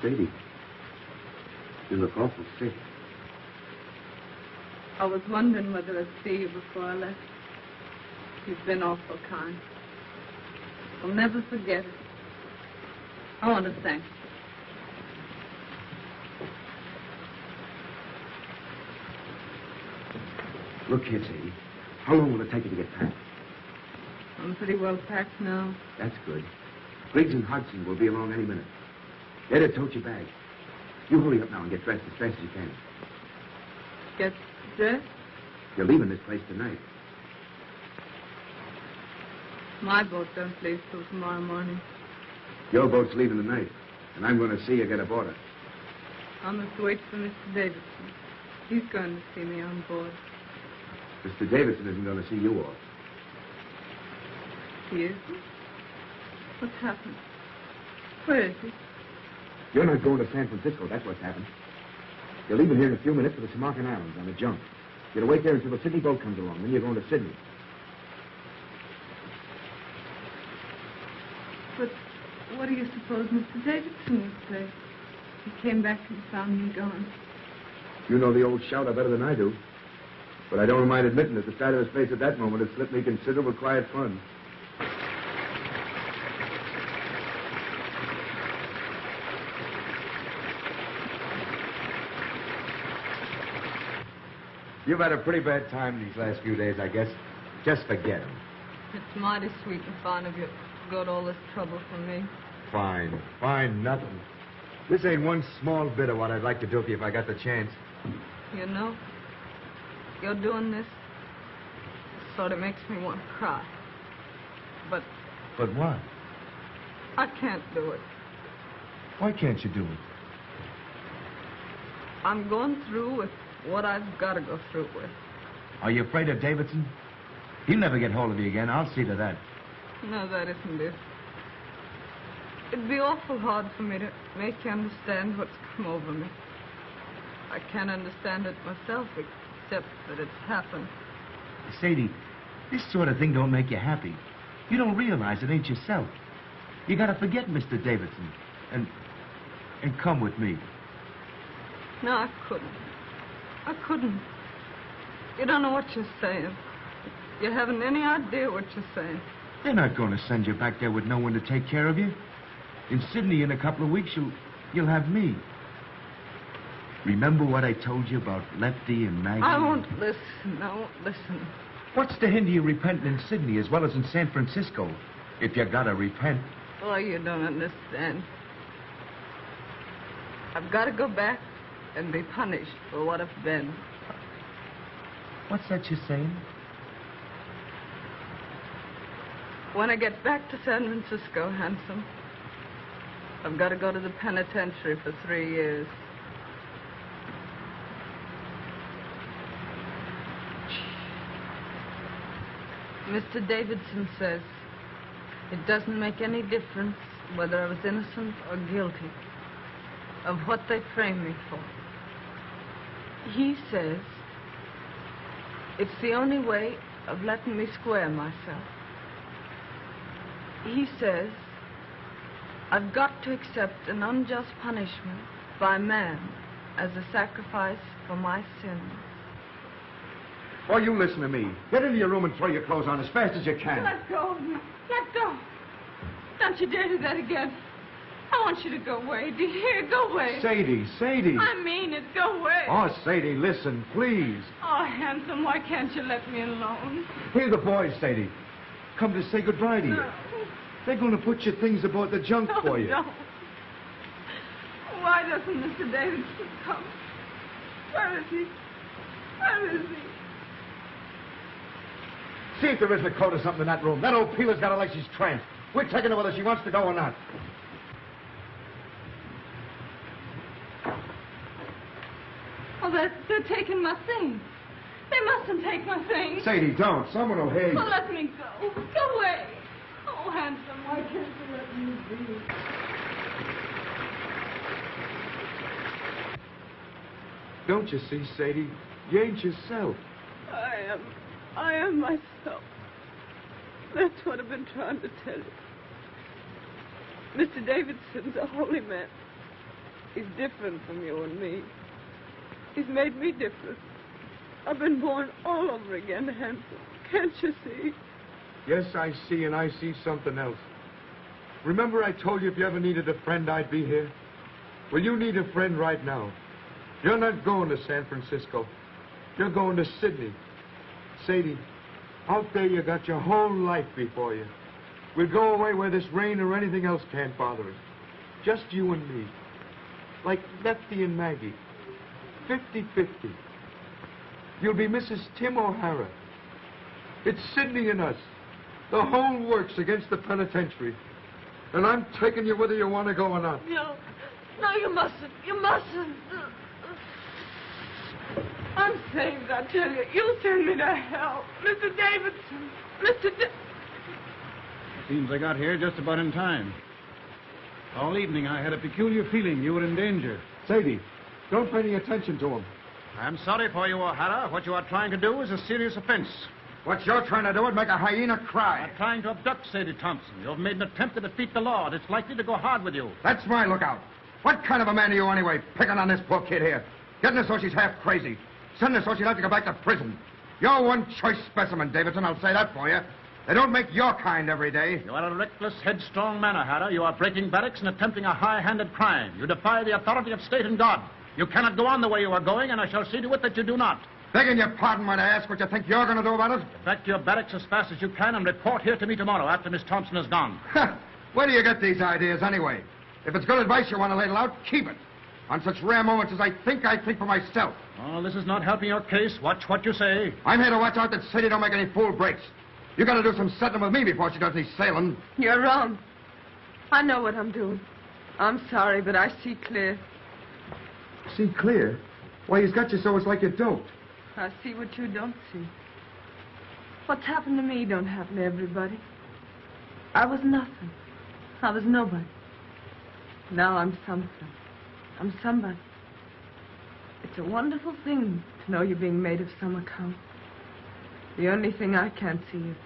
Sadie, you look awful sick. I was wondering whether I'd see you before I left. You've been awful kind. I'll never forget it. I want to thank you. Look here, Sadie. How long will it take you to get packed? I'm pretty well packed now. That's good. Briggs and Hudson will be along any minute. They'd have told your bag. You hurry up now and get dressed as fast as you can. Get dressed? You're leaving this place tonight. My boat don't leave till tomorrow morning. Your boat's leaving tonight, and I'm going to see you get aboard it. I must wait for Mr. Davidson. He's going to see me on board. Mr. Davidson isn't going to see you off. He isn't? What's happened? Where is he? You're not going to San Francisco, that's what's happened. You're leaving here in a few minutes for the Samarkand Islands on a junk. You're to wait there until the Sydney boat comes along, then you're going to Sydney. But what do you suppose Mr. Davidson would say? He came back and found me gone. You know the old shouter better than I do. But I don't mind admitting that the sight of his face at that moment had slipped me considerable quiet fun. You've had a pretty bad time these last few days, I guess. Just forget him. It's mighty sweet and fine of you to go to all this trouble for me. Fine. Fine, nothing. This ain't one small bit of what I'd like to do for you if I got the chance. You know, you're doing this sort of makes me want to cry. But But what? I can't do it. Why can't you do it? I'm going through with what I've got to go through with. Are you afraid of Davidson? He'll never get hold of you again. I'll see to that. No, that isn't it. It'd be awful hard for me to make you understand what's come over me. I can't understand it myself, except that it's happened. Sadie, this sort of thing don't make you happy. You don't realize it ain't yourself. You gotta forget Mr. Davidson and come with me. No, I couldn't. I couldn't. You don't know what you're saying. You haven't any idea what you're saying. They're not going to send you back there with no one to take care of you. In Sydney, in a couple of weeks, you'll have me. Remember what I told you about Lefty and Maggie? I won't listen. I won't listen. What's to hinder you repenting in Sydney as well as in San Francisco? If you gotta repent. Oh, you don't understand. I've got to go back and be punished for what I've been. What's that you're saying? When I get back to San Francisco, handsome, I've got to go to the penitentiary for 3 years. Mr. Davidson says it doesn't make any difference whether I was innocent or guilty of what they framed me for. He says it's the only way of letting me square myself. He says I've got to accept an unjust punishment by man as a sacrifice for my sins. Oh, you listen to me. Get into your room and throw your clothes on as fast as you can. Let go of me. Let go. Don't you dare do that again. I want you to go away. Do you hear? Go away. Sadie. I mean it. Go away. Oh, Sadie, listen, please. Oh, handsome, why can't you let me alone? Here are the boys, Sadie. Come to say goodbye to you. No. They're going to put your things aboard the junk for you. No. Why doesn't Mr. Davidson come? Where is he? Where is he? See if there isn't a coat or something in that room. That old peeler's got her like she's tranced. We're taking her whether she wants to go or not. Oh, they're taking my things. They mustn't take my things. Sadie, don't. Someone will hear you. Well, let me go. Go away. Oh, handsome, why can't you let me be? Don't you see, Sadie? You ain't yourself. I am myself. That's what I've been trying to tell you. Mr. Davidson's a holy man. He's different from you and me. He's made me different. I've been born all over again, handsome. Can't you see? Yes, I see, and I see something else. Remember I told you if you ever needed a friend, I'd be here? Well, you need a friend right now. You're not going to San Francisco. You're going to Sydney. Sadie, out there you got your whole life before you. We'll go away where this rain or anything else can't bother us. Just you and me. Like Lefty and Maggie. 50-50. You'll be Mrs. Tim O'Hara. It's Sydney and us. The whole works against the penitentiary. And I'm taking you whether you want to go or not. No, you mustn't. You mustn't. I'm saved, I tell you. You'll send me to hell. Mr. Davidson. Seems I got here just about in time. All evening I had a peculiar feeling you were in danger. Sadie, don't pay any attention to him. I'm sorry for you, O'Hara. What you are trying to do is a serious offense. What you're trying to do is make a hyena cry. You're trying to abduct Sadie Thompson. You've made an attempt to defeat the law, and it's likely to go hard with you. That's my lookout. What kind of a man are you anyway, picking on this poor kid here? Getting her so she's half crazy. Sending her so she'll have to go back to prison. You're one choice specimen, Davidson, I'll say that for you. They don't make your kind every day. You are a reckless, headstrong man, O'Hara. You are breaking barracks and attempting a high-handed crime. You defy the authority of state and God. You cannot go on the way you are going, and I shall see to it that you do not. Begging your pardon when I ask what you think you're going to do about it? Get back to your barracks as fast as you can and report here to me tomorrow after Miss Thompson is gone. Where do you get these ideas anyway? If it's good advice you want to ladle out, keep it. On such rare moments as I think for myself. Oh, this is not helping your case. Watch what you say. I'm here to watch out that Sadie don't make any fool breaks. You got to do some settling with me before she does any sailing. You're wrong. I know what I'm doing. I'm sorry, but I see clear. See clear? Why, he's got you so it's like you don't. I see what you don't see. What's happened to me don't happen to everybody. I was nothing. I was nobody. Now I'm something. I'm somebody. It's a wonderful thing to know you're being made of some account. The only thing I can't see is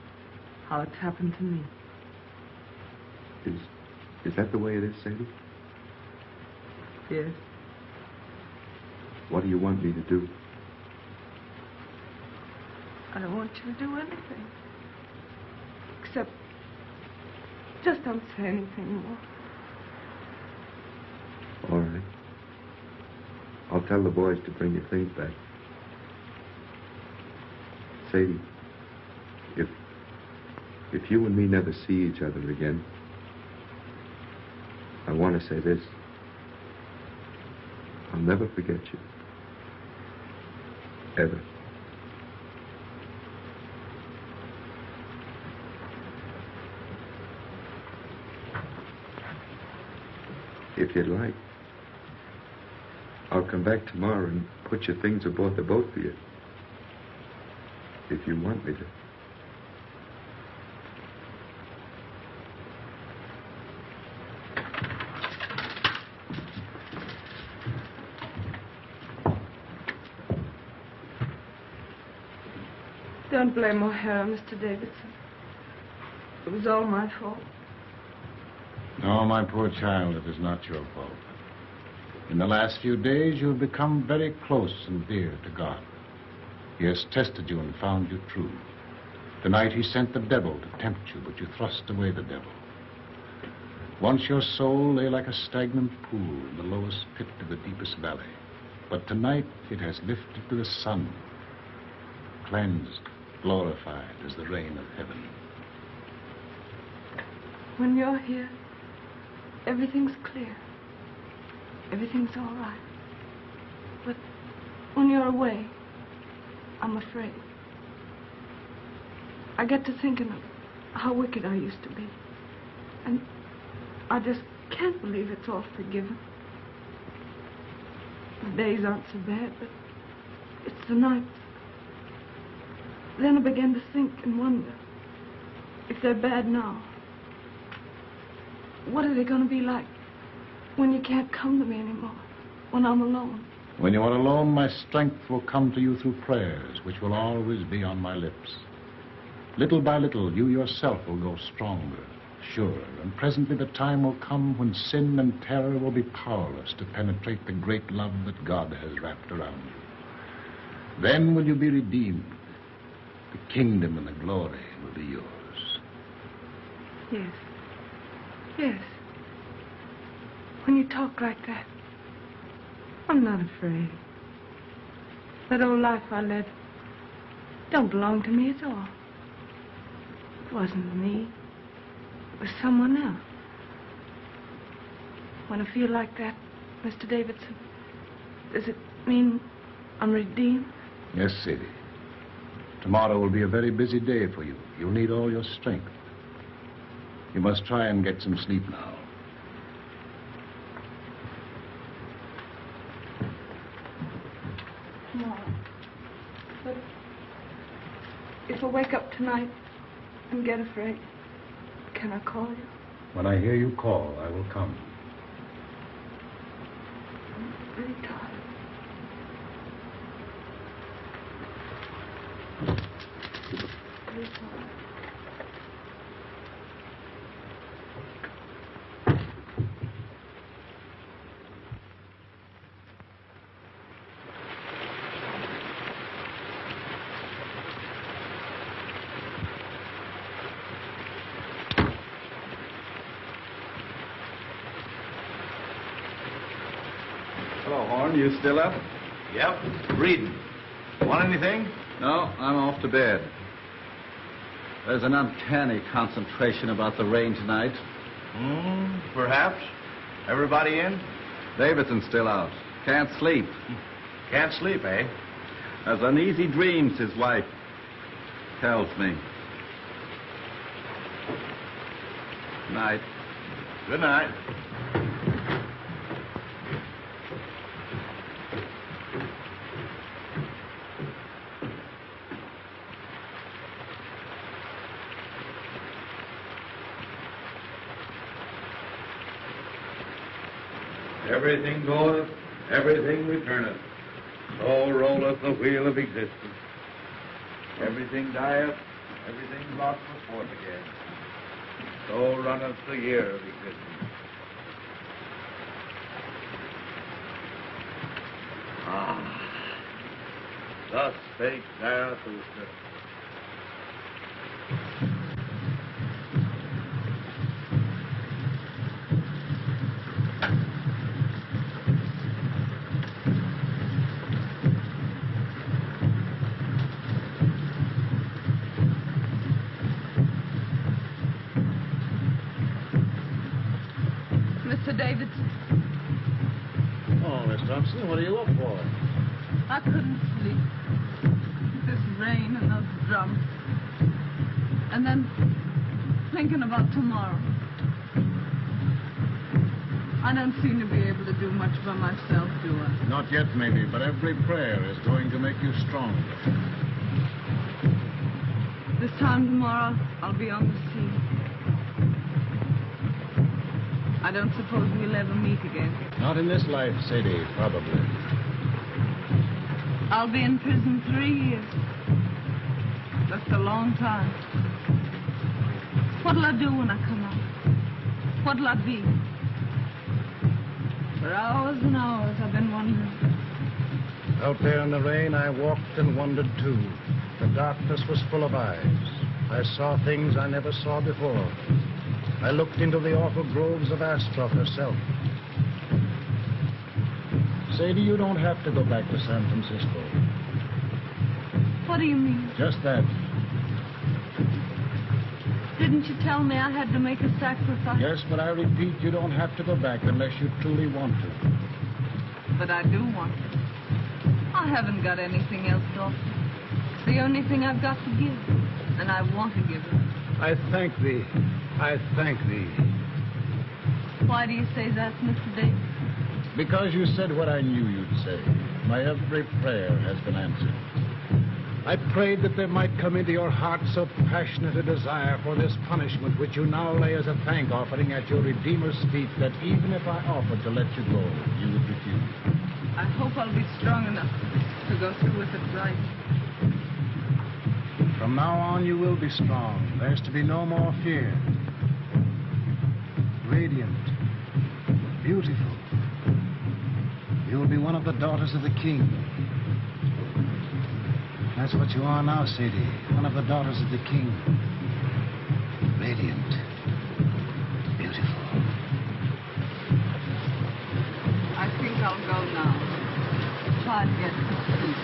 how it's happened to me. Is that the way it is, Sadie? Yes. What do you want me to do? I don't want you to do anything. Except, just don't say anything more. All right. I'll tell the boys to bring your things back. if you and me never see each other again, I want to say this. I'll never forget you. Ever. If you'd like, I'll come back tomorrow and put your things aboard the boat for you. If you want me to. Don't blame O'Hara, Mr. Davidson. It was all my fault. No, my poor child, it is not your fault. In the last few days, you have become very close and dear to God. He has tested you and found you true. Tonight, he sent the devil to tempt you, but you thrust away the devil. Once your soul lay like a stagnant pool in the lowest pit of the deepest valley. But tonight, it has lifted to the sun, cleansed, glorified as the rain of heaven. When you're here, everything's clear. Everything's all right. But when you're away, I'm afraid. I get to thinking of how wicked I used to be. And I just can't believe it's all forgiven. The days aren't so bad, but it's the nights. Then I began to think and wonder, if they're bad now, what are they going to be like when you can't come to me anymore, when I'm alone? When you are alone, my strength will come to you through prayers, which will always be on my lips. Little by little, you yourself will grow stronger, surer, and presently the time will come when sin and terror will be powerless to penetrate the great love that God has wrapped around you. Then will you be redeemed. The kingdom and the glory will be yours. Yes. Yes. When you talk like that, I'm not afraid. That old life I led don't belong to me at all. It wasn't me. It was someone else. When I feel like that, Mr. Davidson, does it mean I'm redeemed? Yes, Sadie. Tomorrow will be a very busy day for you. You'll need all your strength. You must try and get some sleep now. Tomorrow. But if I wake up tonight and get afraid, can I call you? When I hear you call, I will come. I'm really tired. Really tired. Hello, Horn. You still up? Yep, reading. Want anything? No, I'm off to bed. There's an uncanny concentration about the rain tonight. Perhaps. Everybody in? Davidson's still out. Can't sleep. Can't sleep, eh? Has uneasy dreams, his wife tells me. Night. Good night. Everything goeth, everything returneth. So rolleth the wheel of existence. Everything dieth, everything brought forth again. So runneth the year of existence. Thus spake Zarathustra. Davidson. Oh, Miss Thompson, what are you up for? I couldn't sleep. This rain and those drums. And then thinking about tomorrow. I don't seem to be able to do much by myself, do I? Not yet, maybe, but every prayer is going to make you stronger. This time tomorrow, I'll be on the sea. I don't suppose we'll ever meet again. Not in this life, Sadie, probably. I'll be in prison 3 years. That's a long time. What'll I do when I come out? What'll I be? For hours and hours I've been wondering. Out there in the rain, I walked and wondered, too. The darkness was full of eyes. I saw things I never saw before. I looked into the awful groves of Astroth herself. Sadie, you don't have to go back to San Francisco. What do you mean? Just that. Didn't you tell me I had to make a sacrifice? Yes, but I repeat, you don't have to go back unless you truly want to. But I do want to. I haven't got anything else to offer. It's the only thing I've got to give. And I want to give it. I thank thee. I thank thee. Why do you say that, Mr. Davis? Because you said what I knew you'd say. My every prayer has been answered. I prayed that there might come into your heart so passionate a desire for this punishment which you now lay as a thank offering at your Redeemer's feet that even if I offered to let you go, you would refuse. I hope I'll be strong enough to go through with it right. From now on, you will be strong. There's to be no more fear. Radiant. Beautiful. You'll be one of the daughters of the king. That's what you are now, Sadie. One of the daughters of the king. Radiant. Beautiful. I think I'll go now. Try to get to sleep.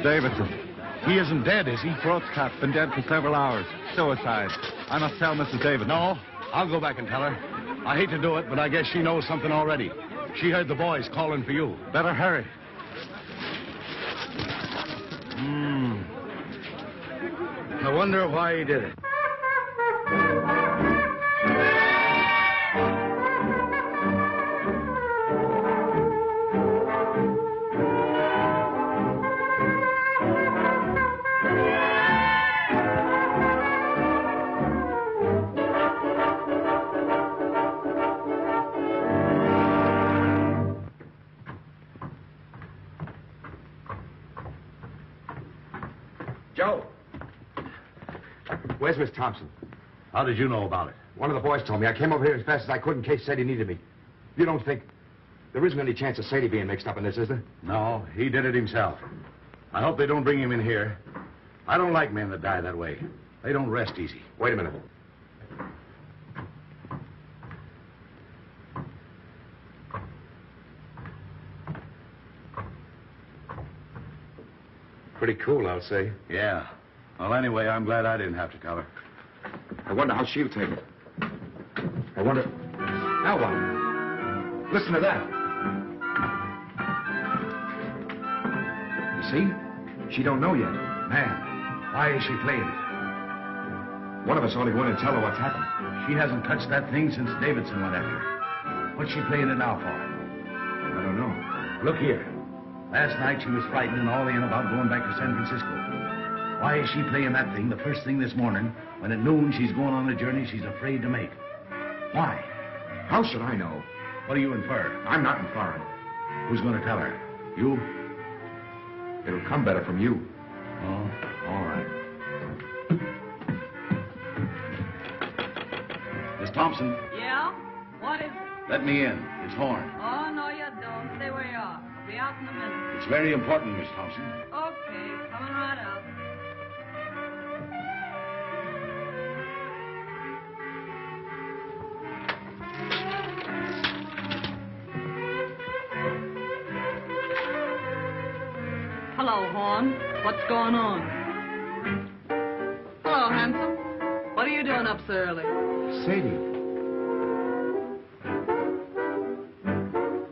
Davidson. He isn't dead, is he? Throat's cut. Been dead for several hours. Suicide. I must tell Mrs. Davidson. No, I'll go back and tell her. I hate to do it, but I guess she knows something already. She heard the boys calling for you. Better hurry. I wonder why he did it. Joe. Where's Miss Thompson? How did you know about it? One of the boys told me. I came over here as fast as I could in case Sadie needed me. You don't think there isn't any chance of Sadie being mixed up in this, is there? No, he did it himself. I hope they don't bring him in here. I don't like men that die that way. They don't rest easy. Wait a minute. Pretty cool, I'll say. Yeah. Well, anyway, I'm glad I didn't have to tell her. I wonder how she'll take it. I wonder... Now what? Listen to that. You see? She don't know yet. Man, why is she playing it? One of us ought to go in and tell her what's happened. She hasn't touched that thing since Davidson went after her. What's she playing it now for? I don't know. Look here. Last night she was frightened and all in about going back to San Francisco. Why is she playing that thing the first thing this morning when at noon she's going on a journey she's afraid to make? Why? How should I know? What do you infer? I'm not inferring. Who's going to tell her? You? It'll come better from you. Oh, all right. Miss Thompson. Yeah? What is it? Let me in. It's Horn. Oh, no, you don't. Stay where you are. I'll be out in a minute. It's very important, Miss Thompson. Okay, coming right out. Hello, Horn. What's going on? Hello, handsome. What are you doing up so early? Sadie.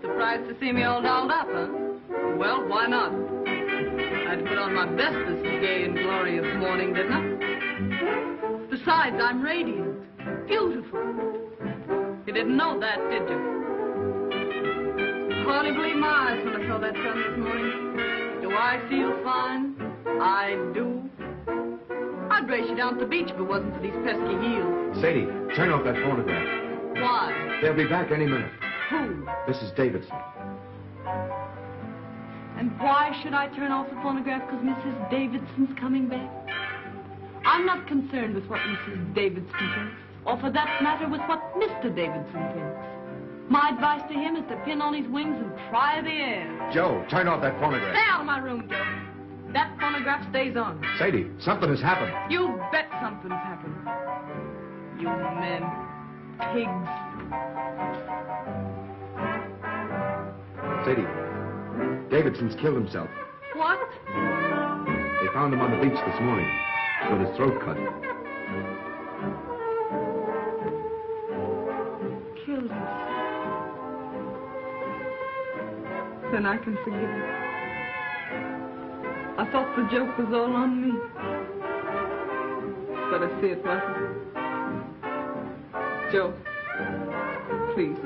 Surprised to see me all dolled up, huh? Well, why not? I'd put on my best this gay and glorious morning, didn't I? Besides, I'm radiant. Beautiful. You didn't know that, did you? Hardly believe my eyes when I saw that sun this morning. Do I feel fine? I do. I'd race you down to the beach if it wasn't for these pesky heels. Sadie, turn off that phonograph. Why? They'll be back any minute. Who? Mrs. Davidson. And why should I turn off the phonograph? Because Mrs. Davidson's coming back? I'm not concerned with what Mrs. Davidson thinks, or for that matter with what Mr. Davidson thinks. My advice to him is to pin on his wings and try the air. Joe, turn off that phonograph. Stay out of my room, Joe. That phonograph stays on. Sadie, something has happened. You bet something's happened. You men. Pigs. Sadie, Davidson's killed himself. What? They found him on the beach this morning with his throat cut. Killed himself. Then I can forgive him. I thought the joke was all on me. But I see it wasn't. Joe, please.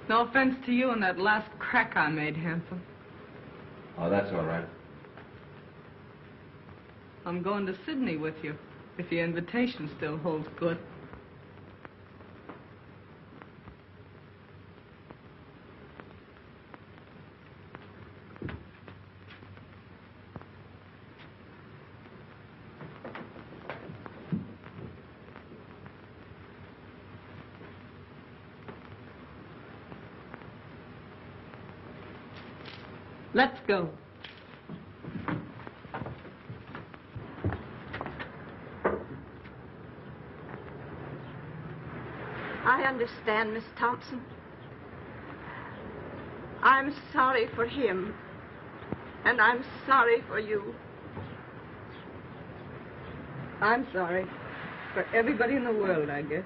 No offense to you and that last crack I made, handsome. Oh, that's all right. I'm going to Sydney with you, if your invitation still holds good. Let's go. I understand, Miss Thompson. I'm sorry for him, and I'm sorry for you. I'm sorry for everybody in the world, I guess.